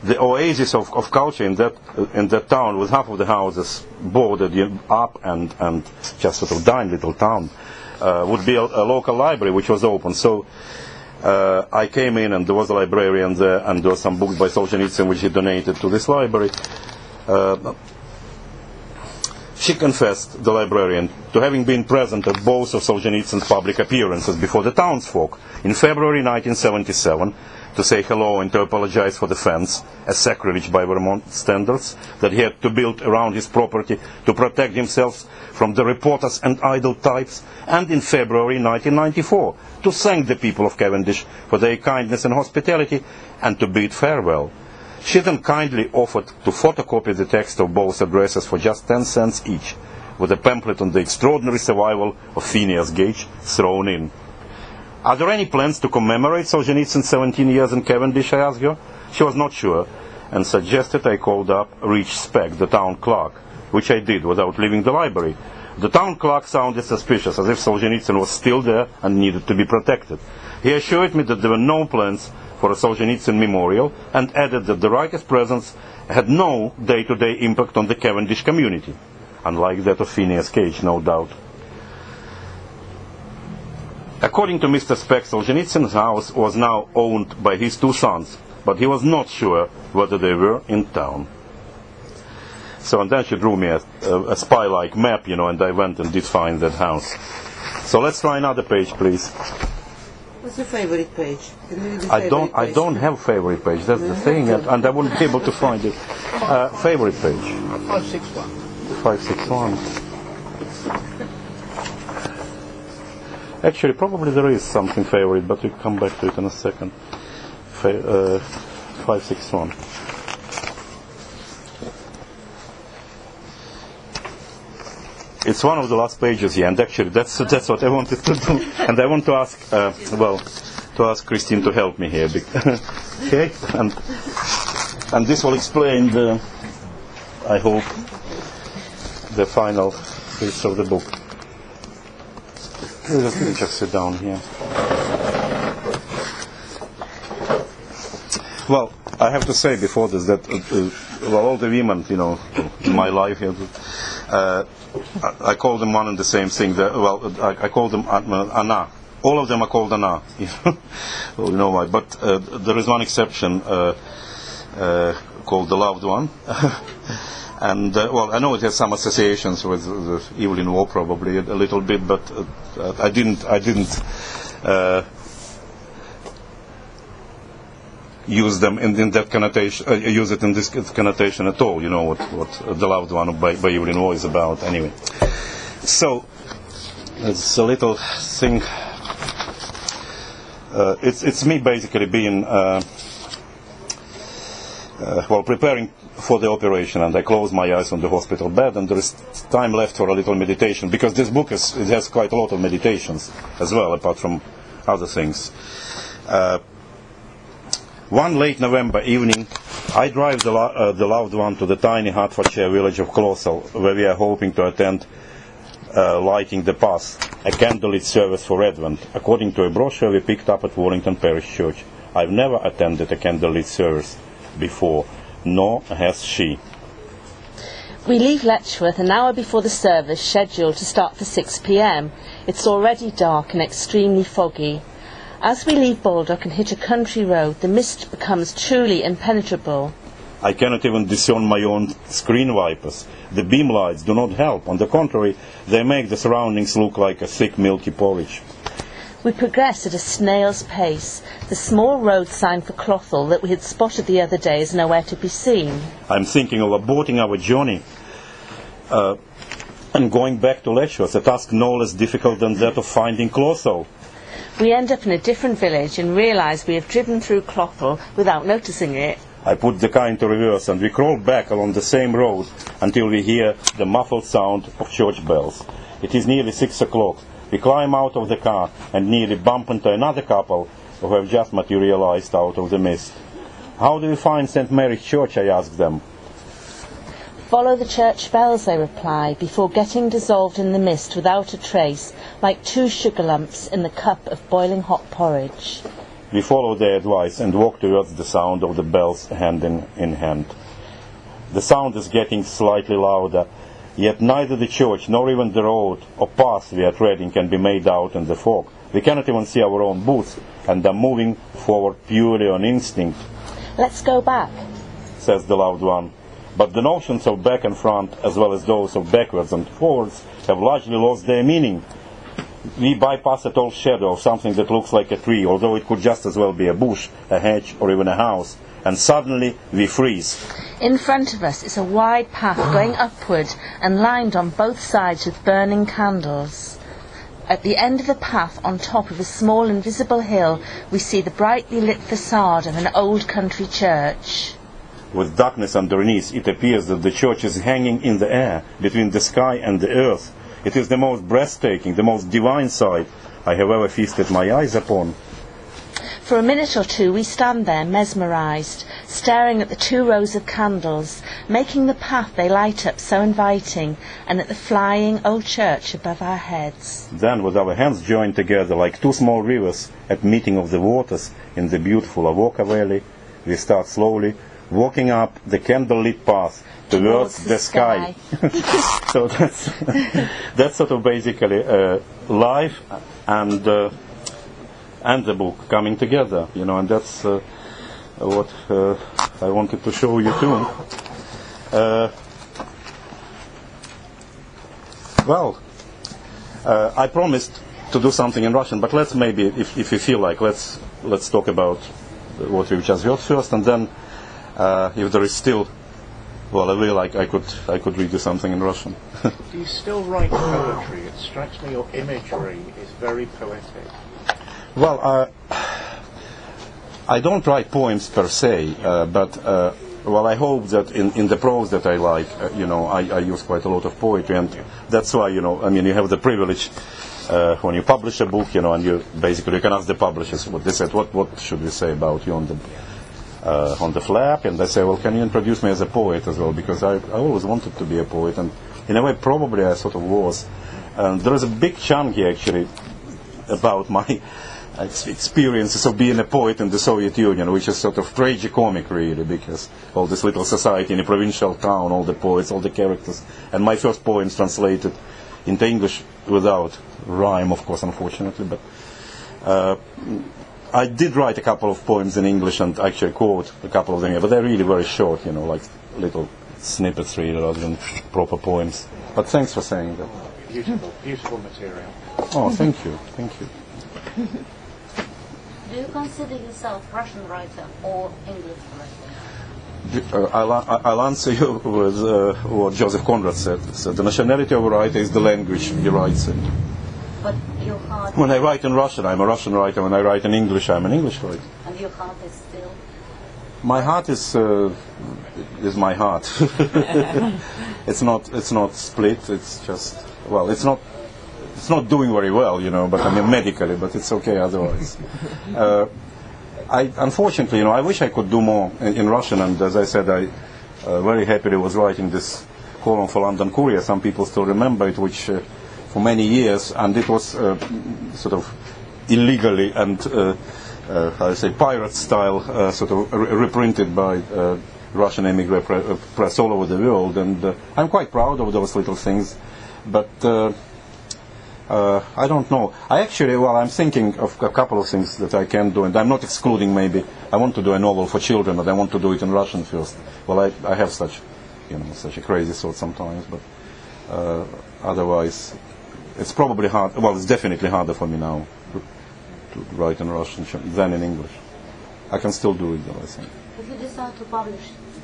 the oasis of culture in that town, with half of the houses boarded up and just sort of dying little town, would be a local library which was open. So I came in, and there was a librarian there, and there were some books by Solzhenitsyn which he donated to this library. She confessed, the librarian, to having been present at both of Solzhenitsyn's public appearances before the townsfolk in February 1977, to say hello and to apologize for the fence, a sacrilege by Vermont standards, that he had to build around his property to protect himself from the reporters and idle types, and in February 1994, to thank the people of Cavendish for their kindness and hospitality, and to bid farewell. She then kindly offered to photocopy the text of both addresses for just 10 cents each, with a pamphlet on the extraordinary survival of Phineas Gage thrown in. Are there any plans to commemorate Solzhenitsyn's 17 years in Cavendish, I asked her. She was not sure, and suggested I called up Rich Speck, the town clerk, which I did without leaving the library. The town clerk sounded suspicious, as if Solzhenitsyn was still there and needed to be protected. He assured me that there were no plans for a Solzhenitsyn memorial, and added that the writer's presence had no day-to-day impact on the Cavendish community, unlike that of Phineas Gage, no doubt. According to Mr. Speck, Solzhenitsyn's house was now owned by his two sons, but he was not sure whether they were in town. So, and then she drew me a spy-like map, and I went and did find that house. So let's try another page, please. What's your favorite page? I don't have favorite page. That's the thing, and I wouldn't be able to find it. Favorite page. 561. 561. Actually, probably there is something favorite, but we'll come back to it in a second. 561. It's one of the last pages here, and actually that's what I wanted to do. And I want to ask, Christine to help me here. Okay, and this will explain I hope, the final piece of the book. Let me just sit down here. Well, I have to say before this that all the women, in my life here, I call them one and the same thing. I call them Anna. All of them are called Anna. Well, you know why. But there is one exception called the loved one. And I know it has some associations with Evelyn Waugh, probably a little bit, but I didn't use them in that connotation. Use it in this connotation at all. You know what the loved one by Evelyn Waugh is about. Anyway, so it's a little thing. It's me basically being preparing for the operation, and I close my eyes on the hospital bed, and there is time left for a little meditation, because this book has quite a lot of meditations as well, apart from other things. One late November evening, I drive the loved one to the tiny Hertfordshire village of Colossal, where we are hoping to attend lighting the path, a candlelit service for Advent, according to a brochure we picked up at Wallington Parish Church. I've never attended a candlelit service before, nor has she. We leave Letchworth an hour before the service scheduled to start for 6 p.m. It's already dark and extremely foggy. As we leave Baldock and hit a country road, the mist becomes truly impenetrable. I cannot even discern my own screen wipers. The beam lights do not help. On the contrary, they make the surroundings look like a thick milky porridge. We progress at a snail's pace. The small road sign for Clothall that we had spotted the other day is nowhere to be seen. I'm thinking of aborting our journey and going back to Letchworth, a task no less difficult than that of finding Clothall. We end up in a different village and realise we have driven through Clothall without noticing it. I put the car into reverse and we crawl back along the same road until we hear the muffled sound of church bells. It is nearly 6 o'clock. We climb out of the car and nearly bump into another couple who have just materialized out of the mist. How do we find St. Mary's Church, I ask them. Follow the church bells, they reply, before getting dissolved in the mist without a trace, like 2 sugar lumps in the cup of boiling hot porridge. We follow their advice and walk towards the sound of the bells hand in hand. The sound is getting slightly louder, yet neither the church nor even the road or path we are treading can be made out in the fog. We cannot even see our own boots and are moving forward purely on instinct. Let's go back, says the loved one. But the notions of back and front, as well as those of backwards and forwards, have largely lost their meaning. We bypass a tall shadow of something that looks like a tree, although it could just as well be a bush, a hedge, or even a house, and suddenly we freeze. In front of us is a wide path going upward and lined on both sides with burning candles. At the end of the path, on top of a small invisible hill, we see the brightly lit facade of an old country church. With darkness underneath, it appears that the church is hanging in the air, between the sky and the earth. It is the most breathtaking, the most divine sight I have ever feasted my eyes upon. For a minute or two we stand there mesmerised, staring at the 2 rows of candles, making the path they light up so inviting, and at the flying old church above our heads. Then, with our hands joined together like 2 small rivers at meeting of the waters in the beautiful Avoca Valley, we start slowly walking up the candlelit path towards the sky. So that's sort of basically life and the book coming together, you know, and that's what I wanted to show you too. I promised to do something in Russian, but let's maybe, if you feel like, let's talk about what we've just heard first, and then if there is still, well, I feel like I could read you something in Russian. Do you still write poetry? It strikes me your imagery is very poetic. Well, I don't write poems per se, but I hope that in the prose that I like, I use quite a lot of poetry, and that's why, you have the privilege when you publish a book, and you basically can ask the publishers what they said, what should we say about you on the flap, and they say, well, can you introduce me as a poet as well, because I always wanted to be a poet, and in a way probably I sort of was. There is a big chunk here actually about my experiences of being a poet in the Soviet Union, which is sort of tragicomic really, because all this little society in a provincial town, all the poets, all the characters, and my first poems translated into English without rhyme, of course, unfortunately, but I did write a couple of poems in English and actually quote a couple of them here, but they're really very short, like little snippets really rather than proper poems. But thanks for saying that. Beautiful material. Oh, thank you. Do you consider yourself Russian writer or English writer? I'll answer you with what Joseph Conrad said. So the nationality of a writer is the language he writes in. But your heart... When I write in Russian, I'm a Russian writer. When I write in English, I'm an English writer. And your heart is still... My heart is my heart. It's not split. It's just, well, it's not doing very well, but I mean medically, but it's okay otherwise. unfortunately, I wish I could do more in Russian, and as I said, I very happily was writing this column for London Courier. Some people still remember it, which for many years, and it was sort of illegally and I say pirate style, sort of reprinted by Russian emigre press all over the world, and I'm quite proud of those little things, but I don't know. I'm thinking of a couple of things that I can do, and I'm not excluding maybe. I want to do a novel for children, but I want to do it in Russian first. Well, I have such a crazy thought sometimes, but otherwise, it's probably hard. Well, it's definitely harder for me now to write in Russian than in English. I can still do it, though, I think. If you decide to publish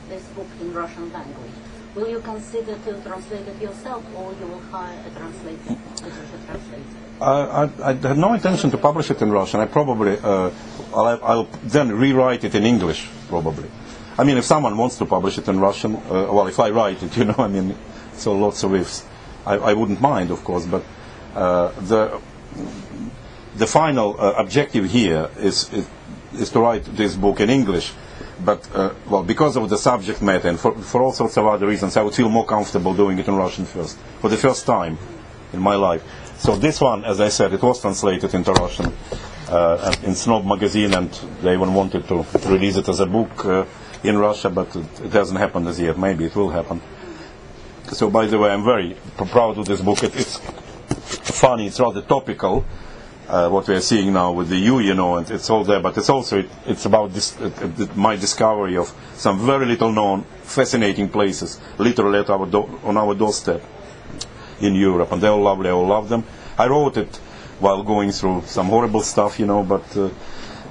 this book in Russian language, will you consider to translate it yourself, or you will hire a translator, literature translator? I had no intention to publish it in Russian. I probably, I'll then rewrite it in English, probably. I mean, if someone wants to publish it in Russian, if I write it, I mean, so lots of ifs. I wouldn't mind, of course, but the final objective here is to write this book in English. But, because of the subject matter and for all sorts of other reasons, I would feel more comfortable doing it in Russian first, for the first time in my life. So this one, as I said, it was translated into Russian in Snob magazine, and they even wanted to release it as a book in Russia, but it hasn't happened as yet. Maybe it will happen. So, by the way, I'm very proud of this book. It's funny, it's rather topical. What we are seeing now with the EU, and it's all there, but it's about my discovery of some very little known, fascinating places, literally on our doorstep in Europe, and they're all lovely. I all love them. I wrote it while going through some horrible stuff, but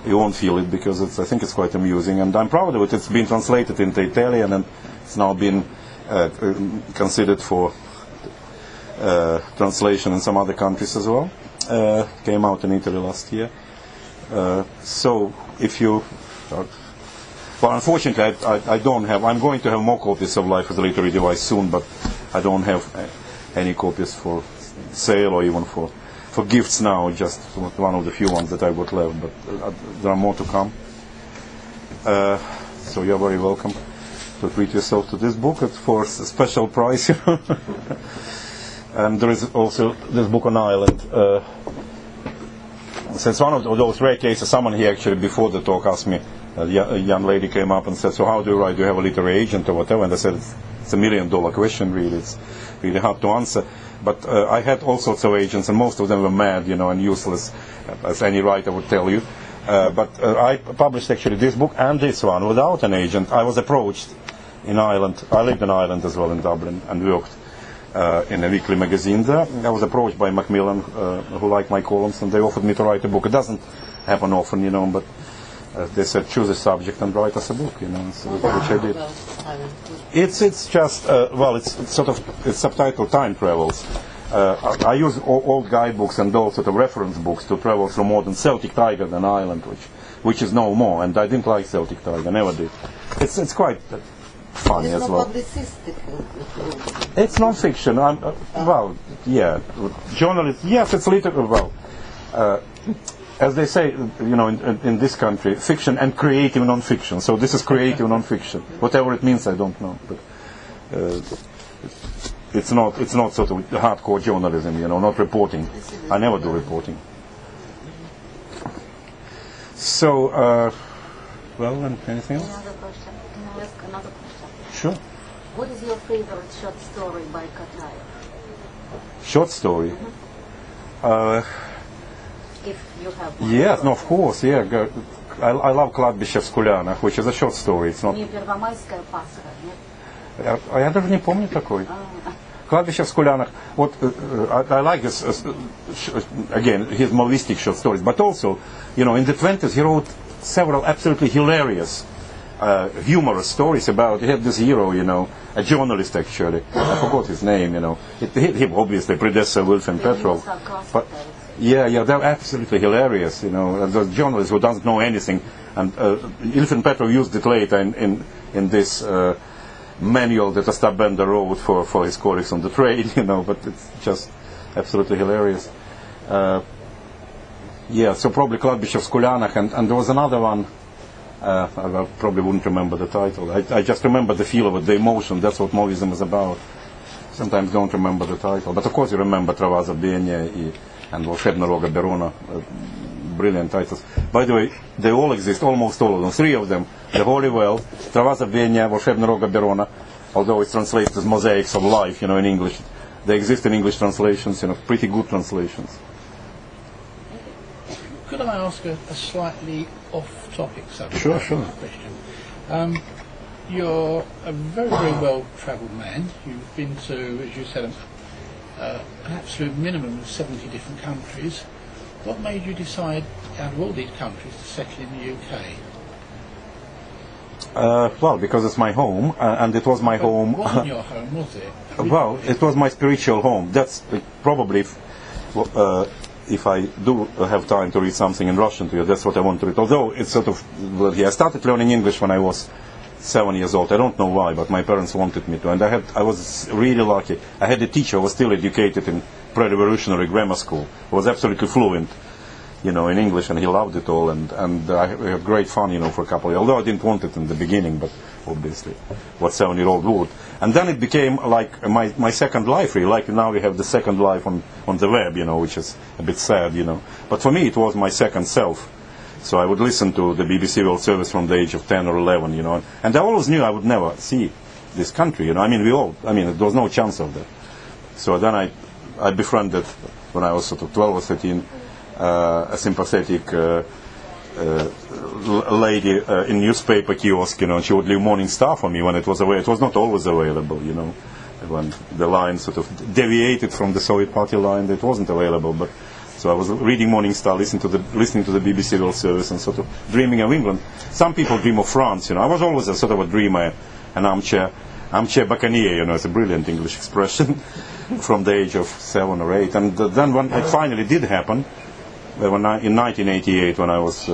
you won't feel it because I think it's quite amusing, and I'm proud of it. It's been translated into Italian, and it's now been considered for translation in some other countries as well. Came out in Italy last year. So if you... unfortunately, I don't have... I'm going to have more copies of Life as a Literary Device soon, but I don't have any copies for sale or even for gifts now, just one of the few ones that I would left, but there are more to come. So you're very welcome to treat yourself to this book for a special price. And there is also this book on Ireland. Since one of those rare cases, someone here actually before the talk asked me, a young lady came up and said, so how do you write? Do you have a literary agent or whatever? And I said, it's $1 million question, really. It's really hard to answer. But I had all sorts of agents, and most of them were mad, and useless, as any writer would tell you. But I published actually this book and this one without an agent. I was approached in Ireland. I lived in Ireland as well, in Dublin, and worked in a weekly magazine there. I was approached by Macmillan, who liked my columns, and they offered me to write a book. It doesn't happen often, but they said choose a subject and write us a book, so, which I did. It's just it's subtitled Time Travels. I use old guidebooks and all sort of reference books to travel through modern Celtic Tiger and Ireland, which is no more, and I didn't like Celtic Tiger, never did. It's quite funny as well. It's non-fiction. Journalist. Yes, it's literary. As they say, in this country, fiction and creative non-fiction. So this is creative non-fiction. Whatever it means, I don't know. But it's not sort of hardcore journalism. Not reporting. I never do reporting. So, and anything else? Another question. Can I ask another question? Sure. What is your favorite short story by Kataev? Short story? If you have one. Yes, no, of course, yeah. I love Кладбище в Скулянах, which is a short story. It's not... Не Первомайская Пасха, нет? Я даже не помню такой. Кладбище в Скулянах. I like this, again, his Maoistic short stories, but also, in the 20s he wrote several absolutely hilarious humorous stories about, he had this hero, a journalist actually, I forgot his name, he obviously predecessor Wilfin Petrov, but they're absolutely hilarious, the journalist who doesn't know anything, and Wilfin Petrov used it later in this manual that Ostap Bender wrote for his colleagues on the trade, but it's just absolutely hilarious. So probably Kладбище в Скулянах, and there was another one, I probably wouldn't remember the title. I just remember the feel of it, the emotion. That's what Maoism is about. Sometimes don't remember the title, but of course you remember Трава забвения and Волшебная рога Берона, brilliant titles. By the way, they all exist, almost all of them, 3 of them. The Holy Well, Трава забвения, Волшебная рога Берона, although it's translated as Mosaics of Life, in English. They exist in English translations, pretty good translations. Could I ask a slightly off-topic subject? Sure. Question. You're a very, very well-travelled man. You've been to, as you said, an absolute minimum of 70 different countries. What made you decide, out of all these countries, to settle in the UK? Well, because it's my home, and it was my home. It wasn't your home, was it? Well, it was my spiritual home. That's probably, if I do have time to read something in Russian to you, that's what I want to read. Although it's sort of, I started learning English when I was 7 years old. I don't know why, but my parents wanted me to. And I was really lucky. I had a teacher who was still educated in pre-revolutionary grammar school. He was absolutely fluent, in English, and he loved it all. And I had great fun, for a couple of years. Although I didn't want it in the beginning, but obviously, what 7-year-old would. And then it became like my second life, really. Like now we have the second life on the web, which is a bit sad, But for me, it was my second self. So I would listen to the BBC World Service from the age of 10 or 11, And I always knew I would never see this country, there was no chance of that. So then I befriended, when I was sort of 12 or 13, a sympathetic lady in newspaper kiosk, and she would leave Morning Star for me when it was away. It was not always available, When the line sort of deviated from the Soviet Party line, it wasn't available, but so I was reading Morning Star, listening to the BBC World Service, and sort of dreaming of England. Some people dream of France, I was always a sort of a dreamer, an armchair buccaneer, it's a brilliant English expression, from the age of 7 or 8. And then when it finally did happen, in 1988, when I was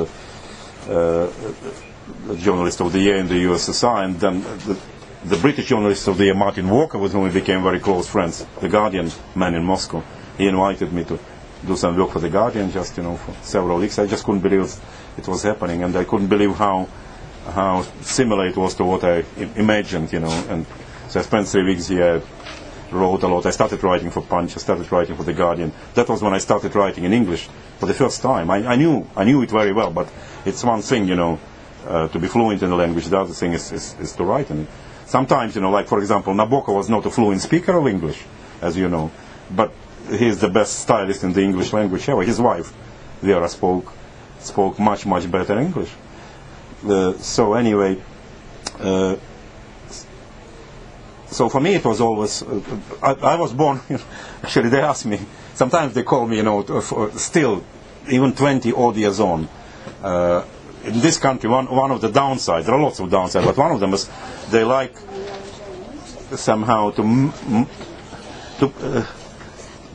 Journalist of the Year in the USSR, and then the British Journalist of the Year, Martin Walker, with whom we became very close friends, the Guardian man in Moscow, he invited me to do some work for the Guardian, just for several weeks. I just couldn't believe it was happening, and I couldn't believe how similar it was to what I imagined, And so I spent 3 weeks here, wrote a lot. I started writing for Punch, I started writing for the Guardian. That was when I started writing in English for the first time. I knew it very well, but it's one thing, to be fluent in the language. The other thing is to write in it. Sometimes, like for example, Nabokov was not a fluent speaker of English, as you know, but he's the best stylist in the English language ever. His wife, Vera, spoke much, much better English. So anyway, so for me it was always, I was born, actually they ask me, sometimes they call me, still, even 20 odd years on. In this country, one of the downsides, there are lots of downsides, but one of them is they like somehow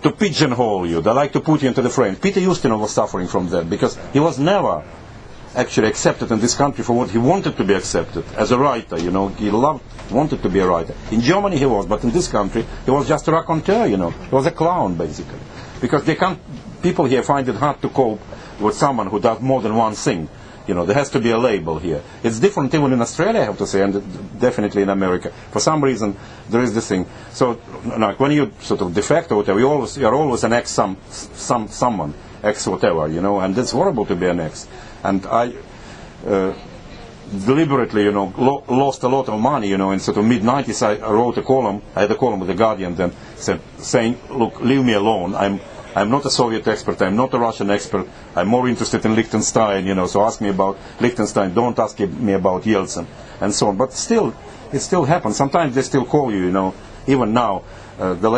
to pigeonhole you. They like to put you into the frame. Peter Ustinov was suffering from that because he was never actually accepted in this country for what he wanted to be accepted as a writer. He wanted to be a writer. In Germany he was, but in this country he was just a raconteur. He was a clown basically, because people here find it hard to cope with someone who does more than one thing. There has to be a label here. It's different even in Australia, I have to say, and definitely in America. For some reason, there is this thing. So, when you sort of defect or whatever, you're always an ex someone, ex whatever, and it's horrible to be an ex. And I deliberately, lost a lot of money, in sort of mid-90s. I wrote a column. I had a column with the Guardian then, saying, look, leave me alone. I'm not a Soviet expert, I'm not a Russian expert, I'm more interested in Liechtenstein, so ask me about Liechtenstein, don't ask me about Yeltsin, and so on. But still, it still happens. Sometimes they still call you, even now. The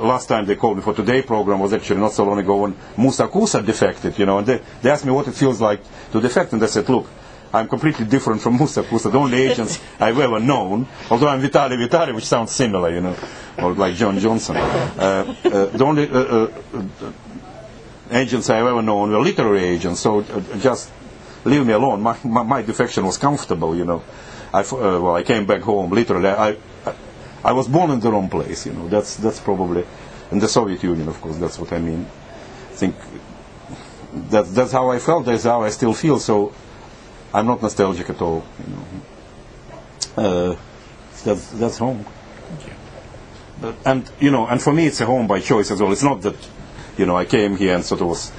last time they called me for Today program was actually not so long ago when Musa Kusa defected, and they asked me what it feels like to defect, and I said, look, I'm completely different from Musa Kusa. The only agents I've ever known, although I'm Vitali Vitaliev, which sounds similar, or like John Johnson. The only agents I've ever known were literary agents, so just leave me alone. My defection was comfortable, I came back home, literally. I was born in the wrong place, That's probably, in the Soviet Union, of course, that's what I mean. I think that's how I felt, that's how I still feel, so I'm not nostalgic at all. That's home. And and for me it's a home by choice as well. It's not that I came here and sort of was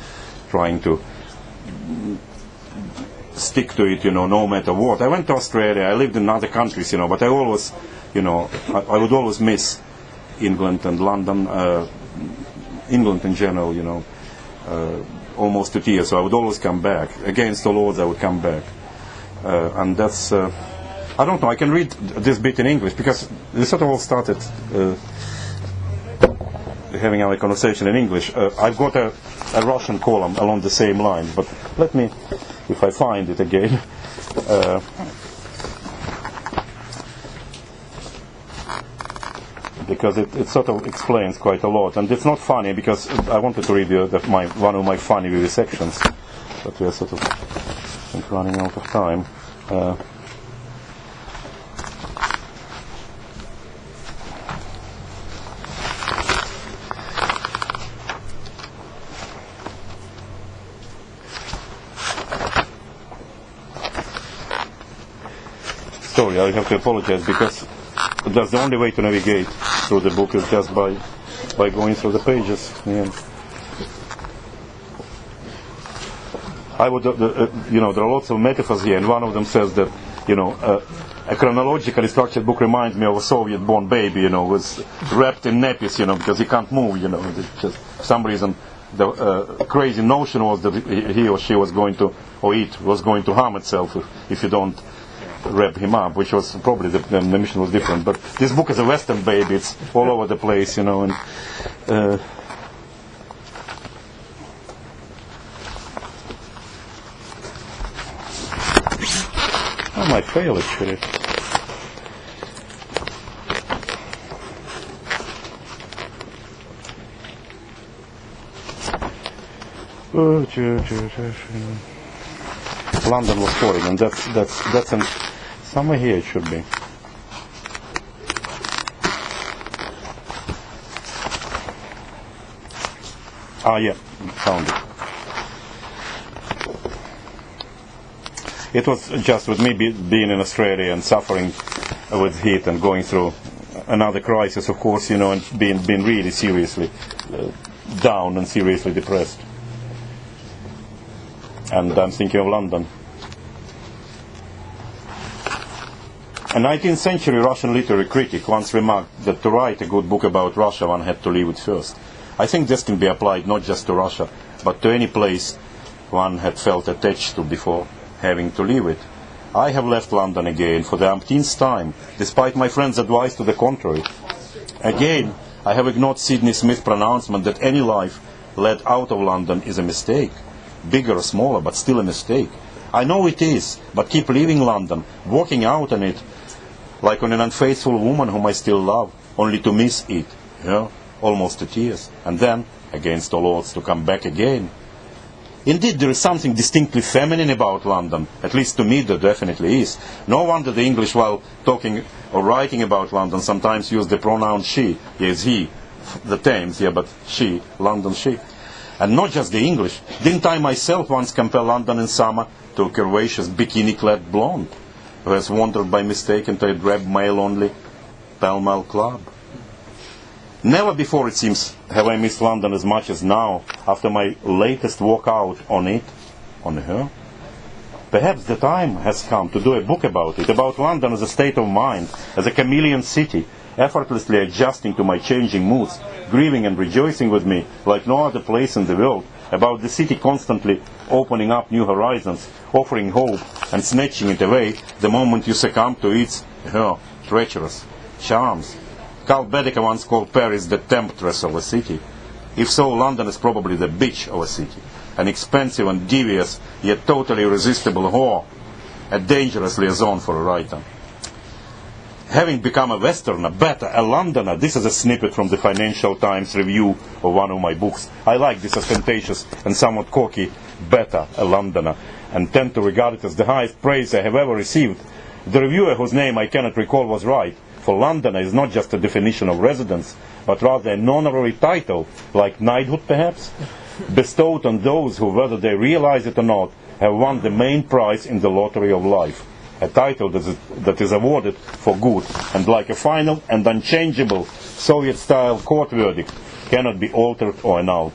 trying to stick to it, no matter what. I went to Australia, I lived in other countries, but I always, I would always miss England and London, England in general, almost to tears. So I would always come back. Against all odds, I would come back. And that's, I don't know, I can read this bit in English because we sort of all started having our conversation in English. I've got a Russian column along the same lines, but let me, if I find it again. Because it sort of explains quite a lot, and it's not funny because I wanted to read one of my funny vivisections, but we are sort of running out of time. Sorry, I have to apologize because that's the only way to navigate through the book is just by going through the pages. Yeah. I would, there are lots of metaphors here, and one of them says that, a chronologically structured book reminds me of a Soviet-born baby, was wrapped in nappies, because he can't move, just for some reason the crazy notion was that he or she was going to, or it was going to harm itself if you don't wrap him up, which was probably the mission was different. But this book is a Western baby; it's all over the place, and I might fail actually. London was falling, and that's somewhere here it should be. Yeah, found it. It was just with me being in Australia and suffering with heat and going through another crisis, of course, and being really seriously down and seriously depressed. And I'm thinking of London. A 19th century Russian literary critic once remarked that to write a good book about Russia one had to leave it first. I think this can be applied not just to Russia, but to any place one had felt attached to before having to leave it. I have left London again for the umpteenth time, despite my friend's advice to the contrary. Again, I have ignored Sidney Smith's pronouncement that any life led out of London is a mistake. Bigger or smaller, but still a mistake. I know it is, but keep leaving London, walking out on it, like on an unfaithful woman whom I still love, only to miss it, almost to tears, and then, against all odds, to come back again. Indeed, there is something distinctly feminine about London, at least to me there definitely is. No wonder the English, while talking or writing about London, sometimes use the pronoun she. Yes, he, the Thames, but she, London she. And not just the English. Didn't I myself once compare London in summer to a curvaceous bikini-clad blonde who has wandered by mistake into a drab male-only Pall Mall club? Never before, it seems, have I missed London as much as now, after my latest walk out on it, on her. Perhaps the time has come to do a book about it, about London as a state of mind, as a chameleon city, effortlessly adjusting to my changing moods, grieving and rejoicing with me like no other place in the world, about the city constantly opening up new horizons, offering hope and snatching it away the moment you succumb to its treacherous charms. Carl Baedeker once called Paris the temptress of a city. If so, London is probably the bitch of a city, an expensive and devious yet totally irresistible whore, a dangerous liaison for a writer. Having become a Westerner, better, a Londoner, this is a snippet from the Financial Times review of one of my books. I like this ostentatious and somewhat cocky, better, a Londoner, and tend to regard it as the highest praise I have ever received. The reviewer, whose name I cannot recall, was right, for Londoner is not just a definition of residence, but rather an honorary title, like knighthood perhaps, bestowed on those who, whether they realize it or not, have won the main prize in the lottery of life, a title that is awarded for good and like a final and unchangeable Soviet-style court verdict cannot be altered or annulled.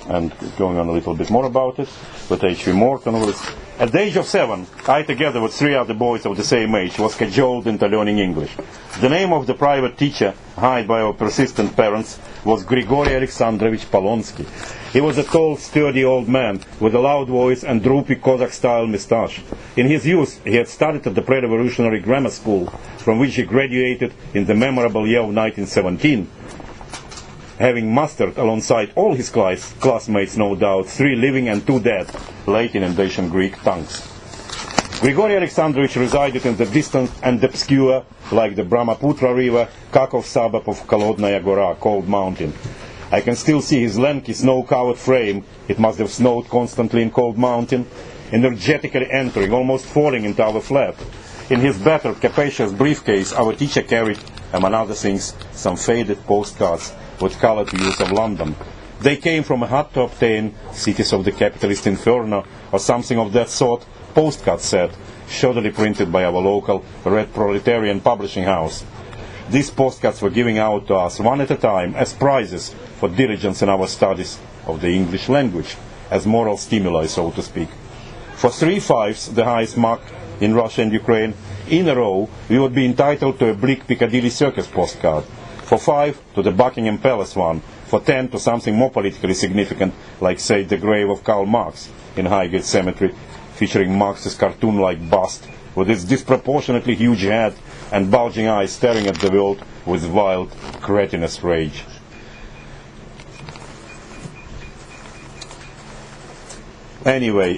And going on a little bit more about it, with H.V. Morton was, at the age of 7, I, together with 3 other boys of the same age, was cajoled into learning English. The name of the private teacher, hired by our persistent parents, was Grigory Alexandrovich Polonsky. He was a tall, sturdy old man with a loud voice and droopy Cossack-style moustache. In his youth, he had studied at the pre-revolutionary grammar school, from which he graduated in the memorable year of 1917. Having mastered alongside all his classmates, no doubt, 3 living and 2 dead Latin and Dacian Greek tongues. Grigory Alexandrovich resided in the distant and obscure, like the Brahmaputra River, Kakov suburb of Kolodnaya Gora, Cold Mountain. I can still see his lanky, snow-covered frame, it must have snowed constantly in Cold Mountain, energetically entering, almost falling into our flat. In his battered, capacious briefcase, our teacher carried, among other things, some faded postcards with colored views of London. They came from a hard-to-obtain Cities of the Capitalist Inferno, or something of that sort, postcard set, shoddily printed by our local Red Proletarian publishing house. These postcards were given out to us one at a time as prizes for diligence in our studies of the English language, as moral stimuli, so to speak. For 3 fives, the highest mark in Russia and Ukraine, in a row, we would be entitled to a bleak Piccadilly Circus postcard. For 5, to the Buckingham Palace one. For 10, to something more politically significant, like, say, the grave of Karl Marx in Highgate Cemetery, featuring Marx's cartoon-like bust, with its disproportionately huge head and bulging eyes staring at the world with wild, cretinous rage. Anyway,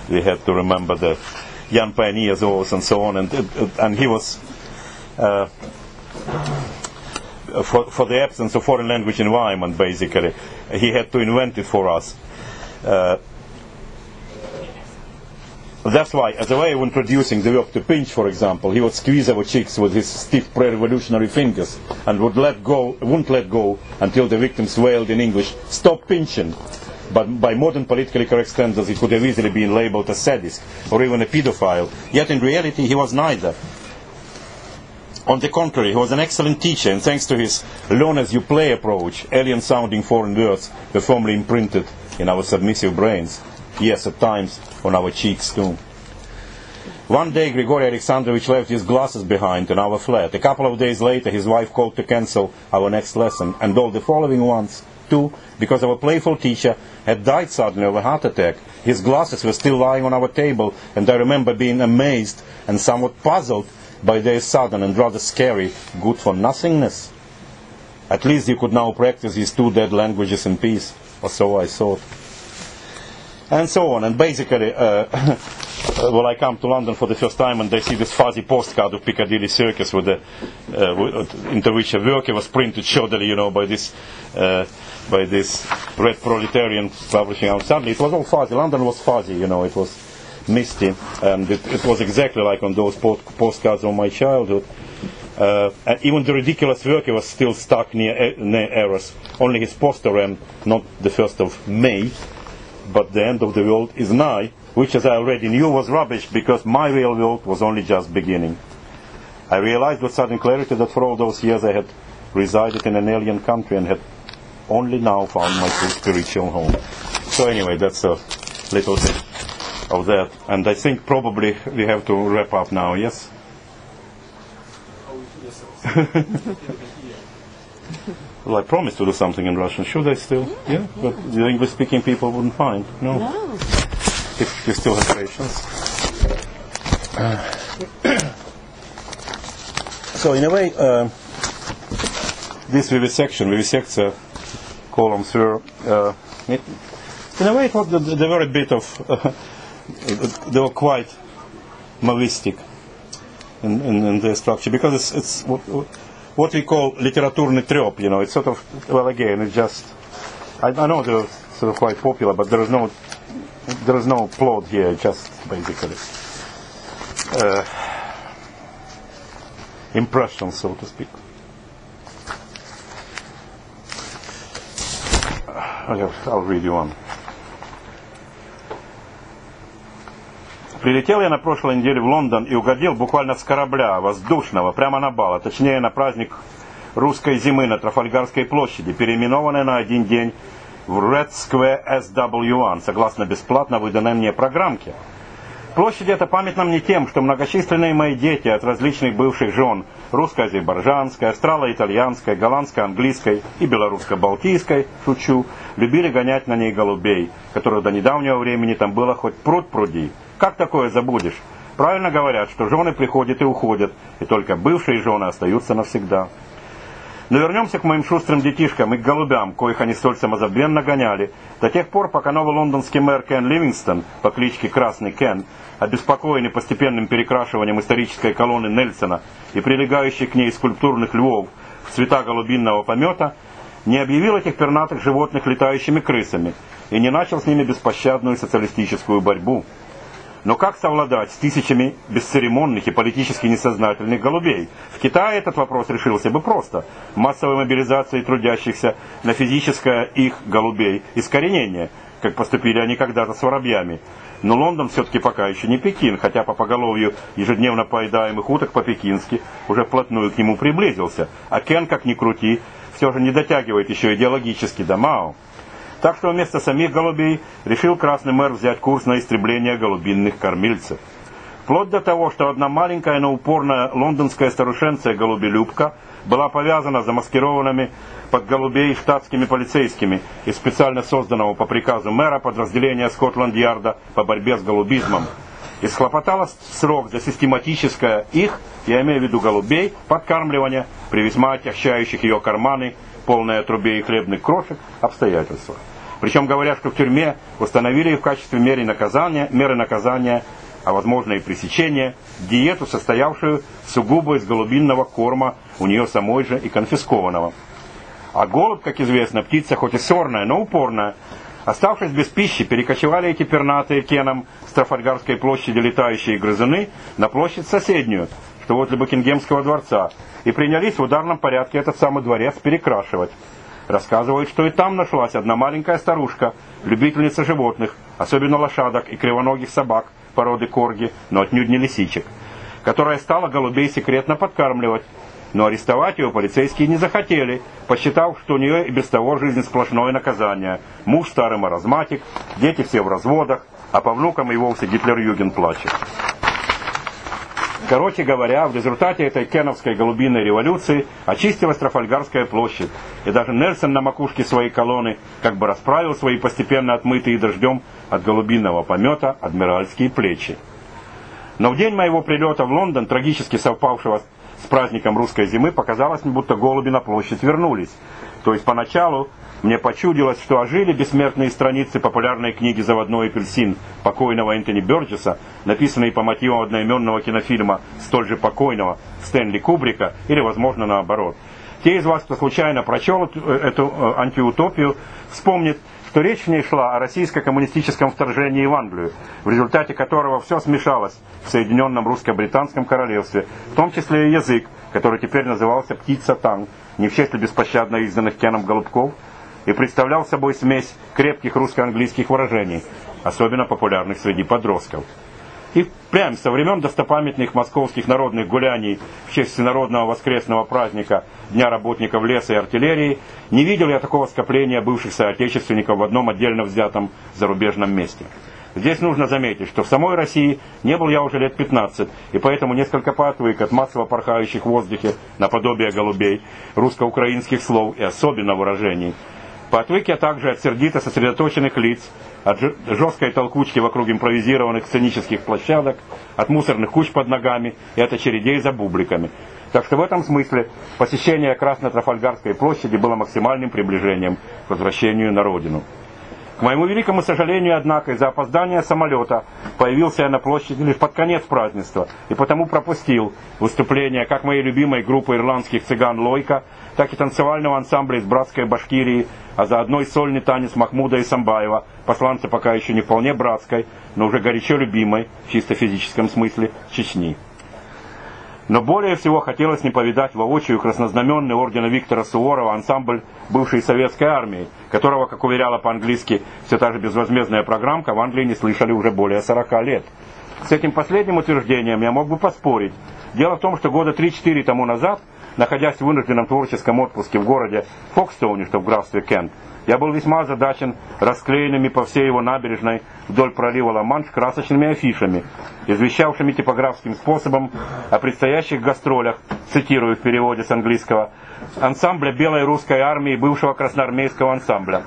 we had to remember the young pioneers oaths and so on, and he was for the absence of foreign language environment, basically, he had to invent it for us. That's why, as a way of introducing the verb to pinch, for example, he would squeeze our cheeks with his stiff pre-revolutionary fingers and wouldn't let go until the victims wailed in English, "Stop pinching." But by modern politically correct standards, he could have easily been labeled a sadist or even a pedophile. Yet in reality, he was neither. On the contrary, he was an excellent teacher, and thanks to his learn-as-you-play approach, alien-sounding foreign words were firmly imprinted in our submissive brains. Yes, at times, on our cheeks too. One day, Grigory Alexandrovich left his glasses behind in our flat. A couple of days later, his wife called to cancel our next lesson, and all the following ones, too, because our playful teacher had died suddenly of a heart attack. His glasses were still lying on our table, and I remember being amazed and somewhat puzzled by their sudden and rather scary good-for-nothingness. At least he could now practice his 2 dead languages in peace, or so I thought. And so on, and basically, I come to London for the first time and I see this fuzzy postcard of Piccadilly Circus with into which a worker was printed shoddily, by this Red Proletarian publishing house. Suddenly it was all fuzzy. London was fuzzy, it was misty, and it was exactly like on those postcards of my childhood. And even the ridiculous worker was still stuck near errors. Only his poster ran not the 1st of May, but the end of the world is nigh, which, as I already knew, was rubbish, because my real world was only just beginning. I realized with sudden clarity that for all those years I had resided in an alien country and had only now found my true spiritual home. So anyway, that's a little bit of that. And I think probably we have to wrap up now, yes? Well, I promised to do something in Russian. Should I still? Yeah? But the English-speaking people wouldn't mind. No. If you still have patience. So in a way, this vivisection, columns were, in a way, they were a bit of, they were quite Maoistic in their structure, because it's what we call literaturny trep, it's sort of, well, again, it's just, I know they're sort of quite popular, but there is no plot here, just basically. impressions, so to speak. I'll read you one. Прилетел я на прошлой неделе в Лондон и угодил буквально с корабля воздушного прямо на бал, а точнее на праздник русской зимы на Трафальгарской площади, переименованной на один день в Russkiy SW1, согласно бесплатно выданной мне программке. Площадь эта памятна мне тем, что многочисленные мои дети от различных бывших жен, русско-азербайджанской, австрало-итальянской, голландско-английской и белорусско-балтийской, шучу, любили гонять на ней голубей, которых до недавнего времени там было хоть пруд пруди. Как такое забудешь? Правильно говорят, что жены приходят и уходят, и только бывшие жены остаются навсегда. Но вернемся к моим шустрым детишкам и к голубям, коих они столь самозабвенно гоняли, до тех пор, пока новый лондонский мэр Кен Ливингстон по кличке Красный Кен, обеспокоенный постепенным перекрашиванием исторической колонны Нельсона и прилегающих к ней скульптурных львов в цвета голубинного помета, не объявил этих пернатых животных летающими крысами и не начал с ними беспощадную социалистическую борьбу. Но как совладать с тысячами бесцеремонных и политически несознательных голубей? В Китае этот вопрос решился бы просто. Массовой мобилизацией трудящихся на физическое их голубей искоренение, как поступили они когда-то с воробьями. Но Лондон все-таки пока еще не Пекин, хотя по поголовью ежедневно поедаемых уток по-пекински уже вплотную к нему приблизился. А Кен, как ни крути, все же не дотягивает еще идеологически до Мао. Так что вместо самих голубей решил Красный мэр взять курс на истребление голубинных кормильцев. Вплоть до того, что одна маленькая, но упорная лондонская старушенция-голубелюбка была повязана замаскированными под голубей штатскими полицейскими из специально созданного по приказу мэра подразделения Скотланд-Ярда по борьбе с голубизмом. И схлопотала срок за систематическое их, я имею в виду голубей, подкармливание при весьма отягчающих ее карманы, полной отрубей и хлебных крошек, обстоятельствах. Причем говорят, что в тюрьме установили в качестве меры наказания, а возможно и пресечения, диету, состоявшую сугубо из голубинного корма у нее самой же и конфискованного. А голубь, как известно, птица хоть и сорная, но упорная. Оставшись без пищи, перекочевали эти пернатые Кеном с Трафальгарской площади летающие грызуны на площадь соседнюю, что возле Букингемского дворца, и принялись в ударном порядке этот самый дворец перекрашивать. Рассказывают, что и там нашлась одна маленькая старушка, любительница животных, особенно лошадок и кривоногих собак породы корги, но отнюдь не лисичек, которая стала голубей секретно подкармливать. Но арестовать ее полицейские не захотели, посчитав, что у нее и без того жизнь сплошное наказание. Муж старый маразматик, дети все в разводах, а по внукам и вовсе Гитлер-Юген плачет. Короче говоря, в результате этой кеновской голубиной революции очистилась Трафальгарская площадь, и даже Нельсон на макушке своей колонны как бы расправил свои постепенно отмытые дождем от голубиного помета адмиральские плечи. Но в день моего прилета в Лондон, трагически совпавшего с праздником русской зимы, показалось мне, будто голуби на площадь вернулись. То есть поначалу мне почудилось, что ожили бессмертные страницы популярной книги «Заводной апельсин» покойного Энтони Бёрджеса, написанные по мотивам одноименного кинофильма столь же покойного Стэнли Кубрика, или, возможно, наоборот. Те из вас, кто случайно прочел эту антиутопию, вспомнят, что речь в ней шла о российско-коммунистическом вторжении в Англию, в результате которого все смешалось в Соединенном русско-британском королевстве, в том числе и язык, который теперь назывался птица-танг, не в честь беспощадно изданных Кеном голубков, и представлял собой смесь крепких русско-английских выражений, особенно популярных среди подростков. И прям со времен достопамятных московских народных гуляний в честь всенародного воскресного праздника Дня работников леса и артиллерии не видел я такого скопления бывших соотечественников в одном отдельно взятом зарубежном месте. Здесь нужно заметить, что в самой России не был я уже лет 15, и поэтому несколько поотвык от массово порхающих в воздухе наподобие голубей, русско-украинских слов и особенно выражений. Поотвык я также от сердито сосредоточенных лиц, от жесткой толкучки вокруг импровизированных сценических площадок, от мусорных куч под ногами и от очередей за бубликами. Так что в этом смысле посещение Красно-Трафальгарской площади было максимальным приближением к возвращению на родину. К моему великому сожалению, однако, из-за опоздания самолета появился я на площади лишь под конец празднества, и потому пропустил выступление как моей любимой группы ирландских цыган «Лойка», так и танцевального ансамбля из братской Башкирии, а заодно и сольный танец Махмуда Исамбаева, посланца пока еще не вполне братской, но уже горячо любимой, в чисто физическом смысле, Чечни. Но более всего хотелось не повидать воочию краснознаменный ордена Виктора Суворова ансамбль бывшей советской армии, которого, как уверяла по-английски все та же безвозмездная программка, в Англии не слышали уже более 40 лет. С этим последним утверждением я мог бы поспорить. Дело в том, что года 3-4 тому назад, находясь в вынужденном творческом отпуске в городе Фокстоуне, что в графстве Кент, я был весьма озадачен расклеенными по всей его набережной вдоль пролива Ла-Манш красочными афишами, извещавшими типографским способом о предстоящих гастролях, цитирую в переводе с английского, ансамбля белой русской армии бывшего красноармейского ансамбля.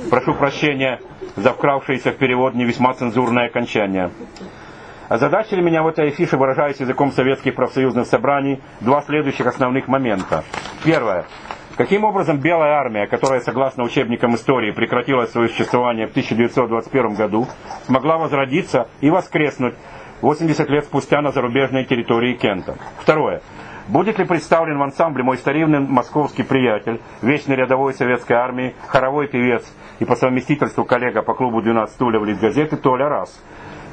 Прошу прощения за вкравшееся в перевод не весьма цензурное окончание. Озадачили меня в этой афише, выражаясь языком советских профсоюзных собраний, два следующих основных момента. Первое. Каким образом белая армия, которая, согласно учебникам истории, прекратила свое существование в 1921 году, смогла возродиться и воскреснуть 80 лет спустя на зарубежной территории Кента? Второе. Будет ли представлен в ансамбле мой старинный московский приятель, вечный рядовой советской армии, хоровой певец и по совместительству коллега по клубу «12 стульев» Литгазеты Толя Раз?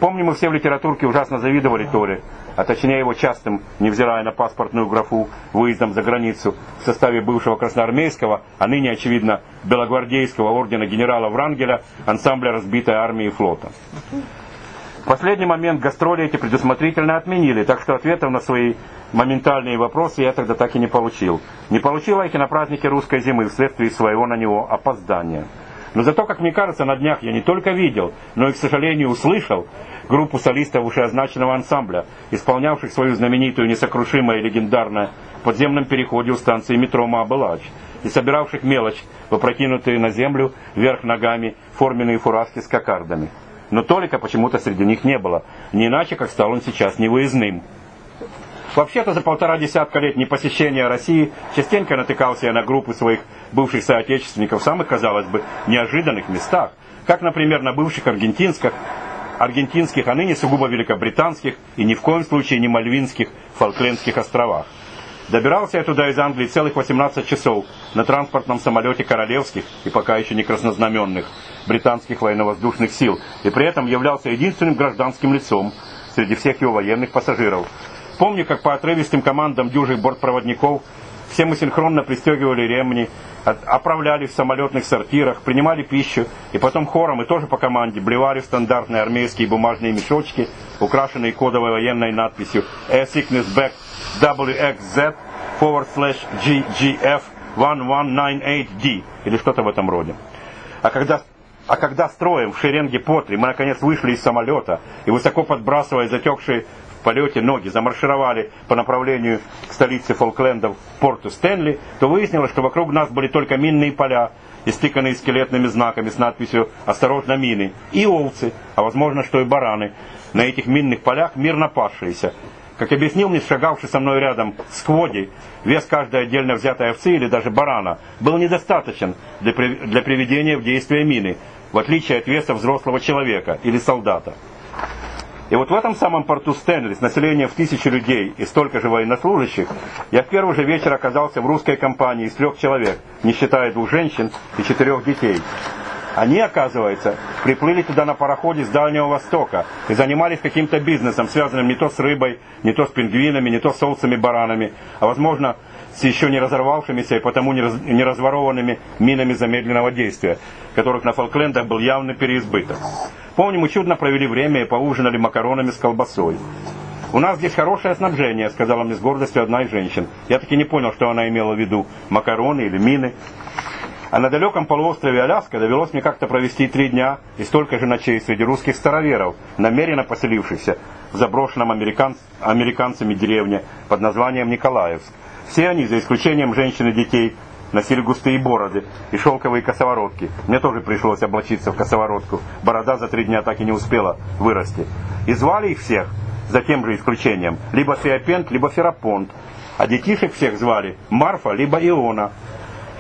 Помню, мы все в литературке ужасно завидовали Толе, а точнее его частым, невзирая на паспортную графу, выездом за границу в составе бывшего красноармейского, а ныне, очевидно, белогвардейского ордена генерала Врангеля, ансамбля разбитой армии и флота. В последний момент гастроли эти предусмотрительно отменили, так что ответов на свои моментальные вопросы я тогда так и не получил. Не получил я их и на празднике русской зимы вследствие своего на него опоздания. Но зато, как мне кажется, на днях я не только видел, но и, к сожалению, услышал группу солистов вышеозначенного ансамбля, исполнявших свою знаменитую, несокрушимое и легендарное в подземном переходе у станции метро Маабелач, и собиравших мелочь в опрокинутые на землю вверх ногами форменные фуражки с кокардами. Но Толика почему-то среди них не было, не иначе, как стал он сейчас невыездным. Вообще-то за 1,5 десятка лет непосещения России частенько натыкался я на группы своих бывших соотечественников в самых, казалось бы, неожиданных местах, как, например, на бывших аргентинских, а ныне сугубо великобританских и ни в коем случае не мальвинских Фолклендских островах. Добирался я туда из Англии целых 18 часов на транспортном самолете королевских и пока еще не краснознаменных британских военно-воздушных сил, и при этом являлся единственным гражданским лицом среди всех его военных пассажиров. Помню, как по отрывистым командам дюжих бортпроводников все мы синхронно пристегивали ремни, оправляли в самолетных сортирах, принимали пищу и потом хором и тоже по команде блевали в стандартные армейские бумажные мешочки, украшенные кодовой военной надписью Air Sickness Bag WXZ/GGF1198D или что-то в этом роде. А когда строем в шеренге по 3 мы наконец вышли из самолета и, высоко подбрасывая затекшие в полете ноги, замаршировали по направлению к столице Фолклендов, порту Стэнли, то выяснилось, что вокруг нас были только минные поля, истыканные скелетными знаками с надписью «Осторожно, мины», и овцы, а возможно, что и бараны, на этих минных полях мирно пасшиеся. Как объяснил мне шагавший со мной рядом Скводи, вес каждой отдельно взятой овцы или даже барана был недостаточен для приведения в действие мины, в отличие от веса взрослого человека или солдата. И вот в этом самом порту Стэнли, с населением в 1000 людей и столько же военнослужащих, я в первый же вечер оказался в русской компании из 3 человек, не считая 2 женщин и 4 детей. Они, оказывается, приплыли туда на пароходе с Дальнего Востока и занимались каким-то бизнесом, связанным не то с рыбой, не то с пингвинами, не то с овцами-баранами, а возможно с еще не разорвавшимися и потому не разворованными минами замедленного действия, которых на Фолклендах был явный переизбыток. Помню, мы чудно провели время и поужинали макаронами с колбасой. «У нас здесь хорошее снабжение», — сказала мне с гордостью одна из женщин. Я таки не понял, что она имела в виду, макароны или мины. А на далеком полуострове Аляска довелось мне как-то провести 3 дня и столько же ночей среди русских староверов, намеренно поселившихся в заброшенном американцами деревне под названием Николаевск. Все они, за исключением женщин и детей, носили густые бороды и шелковые косоворотки. Мне тоже пришлось облачиться в косоворотку. Борода за 3 дня так и не успела вырасти. И звали их всех, за тем же исключением, либо Феопент, либо Ферапонт. А детишек всех звали Марфа, либо Иона.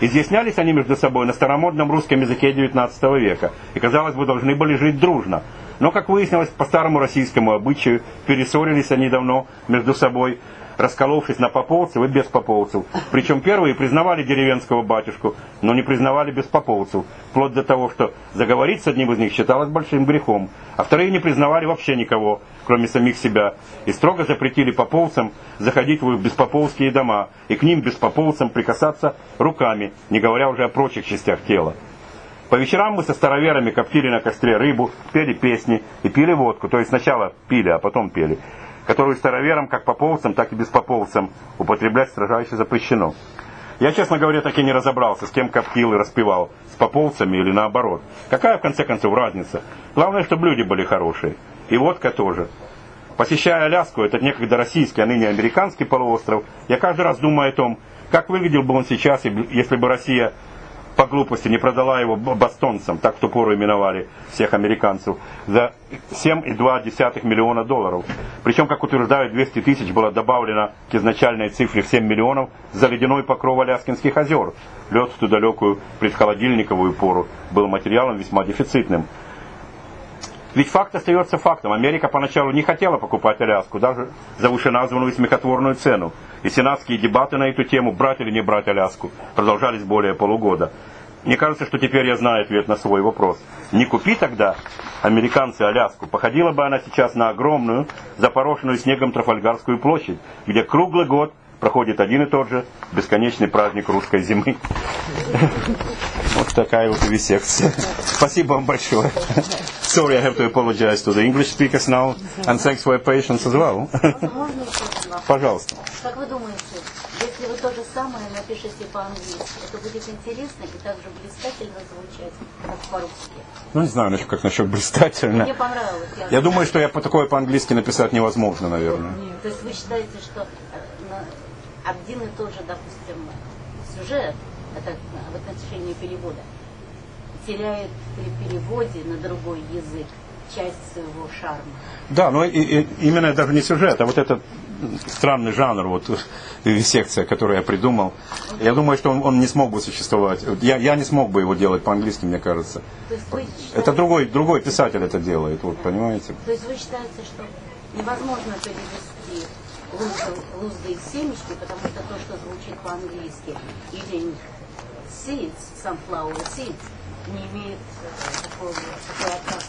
Изъяснялись они между собой на старомодном русском языке 19 века. И, казалось бы, должны были жить дружно. Но, как выяснилось, по старому российскому обычаю, перессорились они давно между собой, расколовшись на поповцев и беспоповцев. Причем первые признавали деревенского батюшку, но не признавали беспоповцев, вплоть до того, что заговорить с одним из них считалось большим грехом, а вторые не признавали вообще никого, кроме самих себя, и строго запретили поповцам заходить в их беспоповские дома и к ним, беспоповцам, прикасаться руками, не говоря уже о прочих частях тела. По вечерам мы со староверами коптили на костре рыбу, пели песни и пили водку, то есть сначала пили, а потом пели, которую староверам, как поповцам, так и беспоповцам, употреблять строжайше запрещено. Я, честно говоря, так и не разобрался, с кем коптил и распевал, с поповцами или наоборот. Какая, в конце концов, разница? Главное, чтобы люди были хорошие. И водка тоже. Посещая Аляску, этот некогда российский, а ныне американский полуостров, я каждый раз думаю о том, как выглядел бы он сейчас, если бы Россия по глупости не продала его бостонцам, так в ту пору именовали всех американцев, за $7,2 миллиона. Причем, как утверждают, 200 тысяч было добавлено к изначальной цифре в 7 миллионов за ледяной покров Аляскинских озер. Лед в ту далекую предхолодильниковую пору был материалом весьма дефицитным. Ведь факт остается фактом. Америка поначалу не хотела покупать Аляску, даже за вышеназванную смехотворную цену. И сенатские дебаты на эту тему, брать или не брать Аляску, продолжались более полугода. Мне кажется, что теперь я знаю ответ на свой вопрос. Не купи тогда американцы Аляску, походила бы она сейчас на огромную, запорошенную снегом Трафальгарскую площадь, где круглый год проходит один и тот же бесконечный праздник русской зимы. Вот такая вот висекция. Спасибо вам большое. Sorry, I have to apologize to the English speakers now, and thanks for your patience as well. Пожалуйста. Как вы думаете, если вы то же самое напишете по-английски, это будет интересно и также блистательно звучать, как по-русски? Ну, не знаю, как насчет блистательно. Мне понравилось. Я думаю, что такое по-английски написать невозможно, наверное. То есть вы считаете, что один и тот же, допустим, сюжет, это в отношении перевода, теряет при переводе на другой язык часть своего шарма? Да, но именно даже не сюжет, а вот этот странный жанр, вот висекция, который я придумал. Я думаю, что он не смог бы существовать. Я не смог бы его делать по-английски, мне кажется. То есть вы считаете, это другой писатель это делает, вот, понимаете? То есть вы считаете, что невозможно перевести лузды и семечки, потому что то, что звучит по-английски, eating seeds, sunflower seeds, не имеет такой окрас?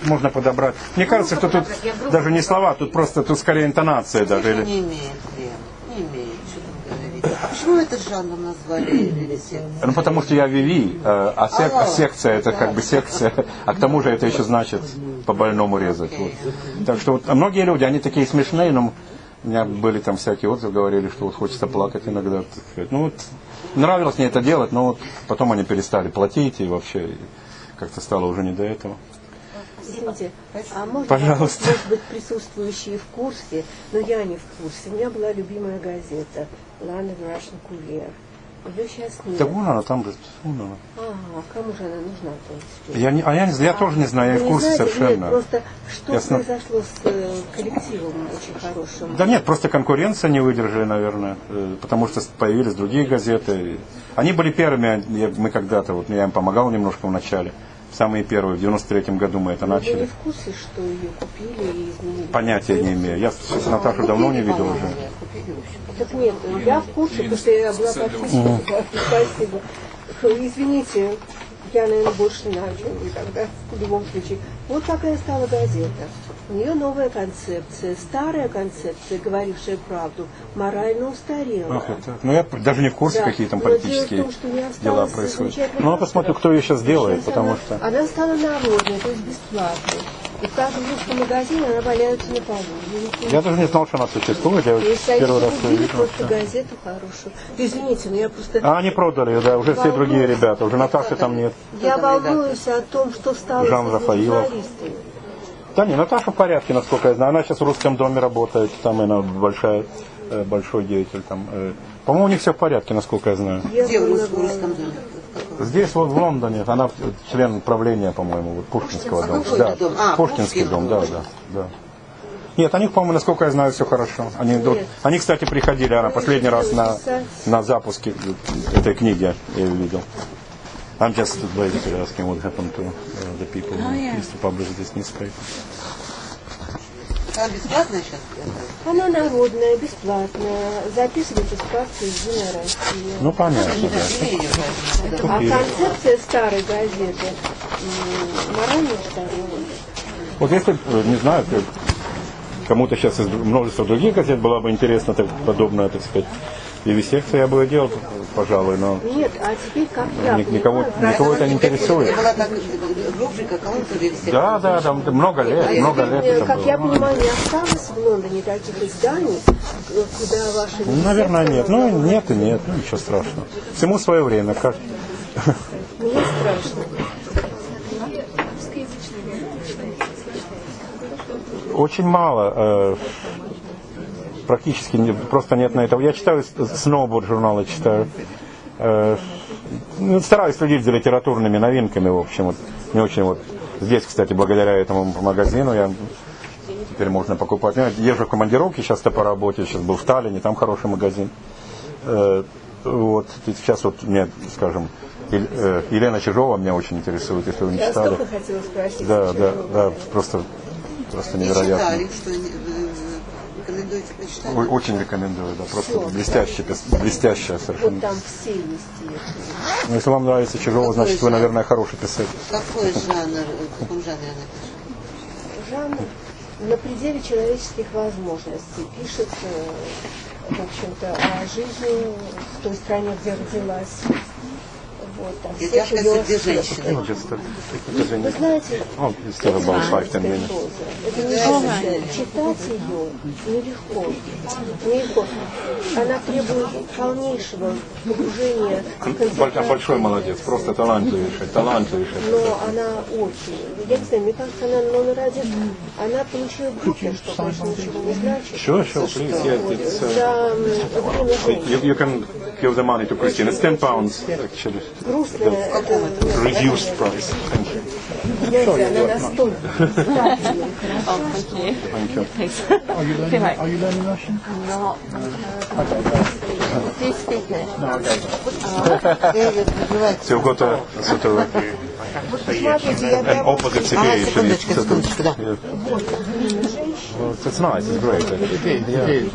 Можно подобрать. Мне кажется, что тут даже не слова, тут просто скорее интонация даже. Не имеет, не имеет. Что там говорить? А почему этот жанр назвали секцией? Ну, потому что я Виви, а секция это как бы секция, а к тому же это еще значит по-больному резать. Вот. Так что вот, многие люди, они такие смешные, но у меня были там всякие отзывы, говорили, что вот хочется плакать иногда. Ну вот, нравилось мне это делать, но вот потом они перестали платить и вообще как-то стало уже не до этого. Извините, а можно, пожалуйста, может быть, присутствующие в курсе, но я не в курсе. У меня была любимая газета London Russian Courier. Ее сейчас нет. Да вон она там же. Вон она. Кому же она нужна? Я тоже не знаю, я в курсе совершенно. Нет, просто что произошло с коллективом очень хорошим? Да нет, просто конкуренция не выдержали, наверное, потому что появились другие газеты. Они были первыми, мы когда-то, вот я им помогал немножко в начале. Самые первые, в 93-м году мы это начали. Вы не в курсе, что ее купили и изменили? Понятия не имею. Я Наташу давно не видел уже. Так нет, я в курсе, потому что я была подписчиком. Спасибо. Извините, я, наверное, больше не знаю, чем вы тогда, в любом случае. Вот такая стала газета. У нее новая концепция, старая концепция, говорившая правду, морально устарела. Ну, я даже не в курсе, какие там политические дела происходят. Ну, я посмотрю, кто ее сейчас делает, потому что... Она стала народной, то есть бесплатной. И в каждом русском магазине она валяется на полу. Я даже не знал, что она существует. Я первый раз ее видел. Просто газету хорошую. Извините, но я просто... они продали ее, да, уже все другие ребята. Уже Наташи там нет. Я волнуюсь о том, что стало с журналистами. Да не, Наташа в порядке, насколько я знаю. Она сейчас в Русском доме работает, там она большой деятель. Там. По-моему, у них все в порядке, насколько я знаю. Где в Русском доме? Здесь вот в Лондоне, она член правления, по-моему, вот, Пушкинского дома. Да, Пушкинский дом, да. Нет, у них, по-моему, насколько я знаю, все хорошо. Они, кстати, приходили, она последний раз на запуске этой книги я ее видел. I'm just basically asking what happened to the people who used to publish this newspaper. Она бесплатная сейчас? Она народная, бесплатная, записывается в партию «Единая Россия». Ну, понятно, да. А концепция старой газеты морально здоровая. Вот если, не знаю, кому-то сейчас из множества других газет была бы интересна подобная, так сказать, вивисекция, я бы ее делал, пожалуй, но Нет, а теперь как я никого это не интересует. Была так рубрика, колонка вивисекция. Да, там много лет это как было. я понимаю, не осталось в Лондоне таких изданий, куда ваши... Ну, наверное, нет. Ну, нет и нет, ну, ничего страшного. Всему свое время. Как... Мне страшно. Очень мало. Практически просто нет на этого. Я читаю сноуборд журналы, читаю. Стараюсь следить за литературными новинками, в общем. Вот, не очень вот. Здесь, кстати, благодаря этому магазину я теперь можно покупать. Я езжу в командировки часто по работе. Сейчас был в Таллине, там хороший магазин. Вот. И сейчас вот мне, скажем, Елена Чижова меня очень интересует, если вы не читали. Я только хотела спросить. Да, просто невероятно. Читали, что рекомендуете почитать? Очень рекомендую, да, просто блестящая совершенно. Вот там все есть. Ну, если вам нравится Чижова, значит вы, наверное, хороший писатель. Какой жанр, в каком жанре она пишет? Жанр на пределе человеческих возможностей. Пишет, в общем-то, о жизни в той стране, где родилась. Вот, там, И всех тяжко ее... где женщины. Вы знаете, Still about 5-10 minutes. это не просто читать ее нелегко. Она требует полнейшего погружения в концентрацию. Большой молодец, просто талантливейший. Но она очень, я не знаю, мне кажется, она номер один. Она получила Букер, что, конечно, ничего не значит. Sure, please, yes, it's... За время жизни. You can give the money to Christine. It's £10, actually. Грустная, Reduced price. Thank you. знаете, она настолько Thank you. Are you learning Russian? No. Do you speak it? No, I don't. So you've got a sort of an opposite situation. Секундочку, да. Well, it's nice, it's great. It is.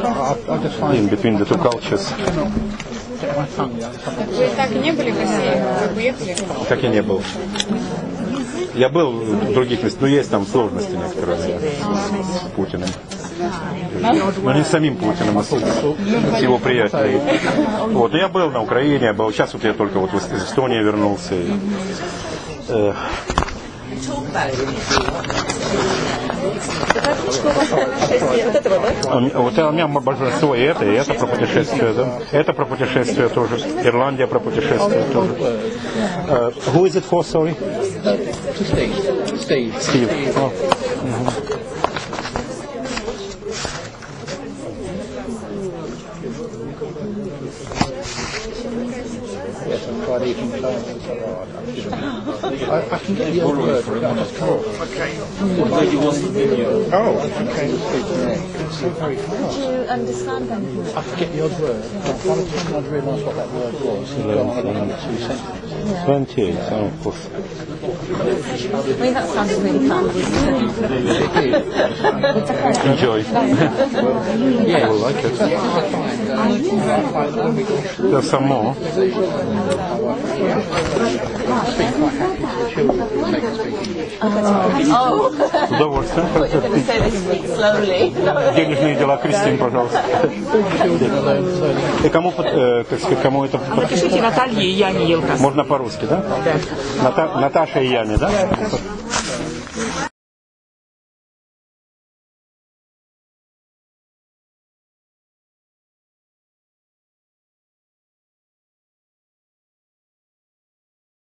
I just find In between the two cultures. my tongue, something. Вы так и не были в России? Вы уехали? Как я не был. Я был в других местах, но есть там сложности некоторые с Путиным. Но не с самим Путиным, а с его приятелем. Вот, я был на Украине, я был, сейчас вот я только вот из Эстонии вернулся. Вот у меня большинство и это про путешествие, да? Это про путешествие тоже. Ирландия про путешествие тоже. Who is it for, sorry? Steve. Steve. Oh. Yes, I've tried eating Chinese. I can get the old word, but I just can't. Oh. It's so very hard. Do you understand anything? I could get the odd word, but by the time I'd realised what that word was, it'd gone on another 2 sentences. 28, oh, of course. I mean, that sounded really fun. Enjoy. Yeah, I will like it. I find There's some more. speak quite happy to the children who make us speak English. Oh, С удовольствием. you're going to say they speak slowly. Денежные дела Кристин, пожалуйста. И кому, как сказать, кому это... Напишите Наталье и Яне Елкас. Можно по-русски, да? Да. Наташа и Яне, да?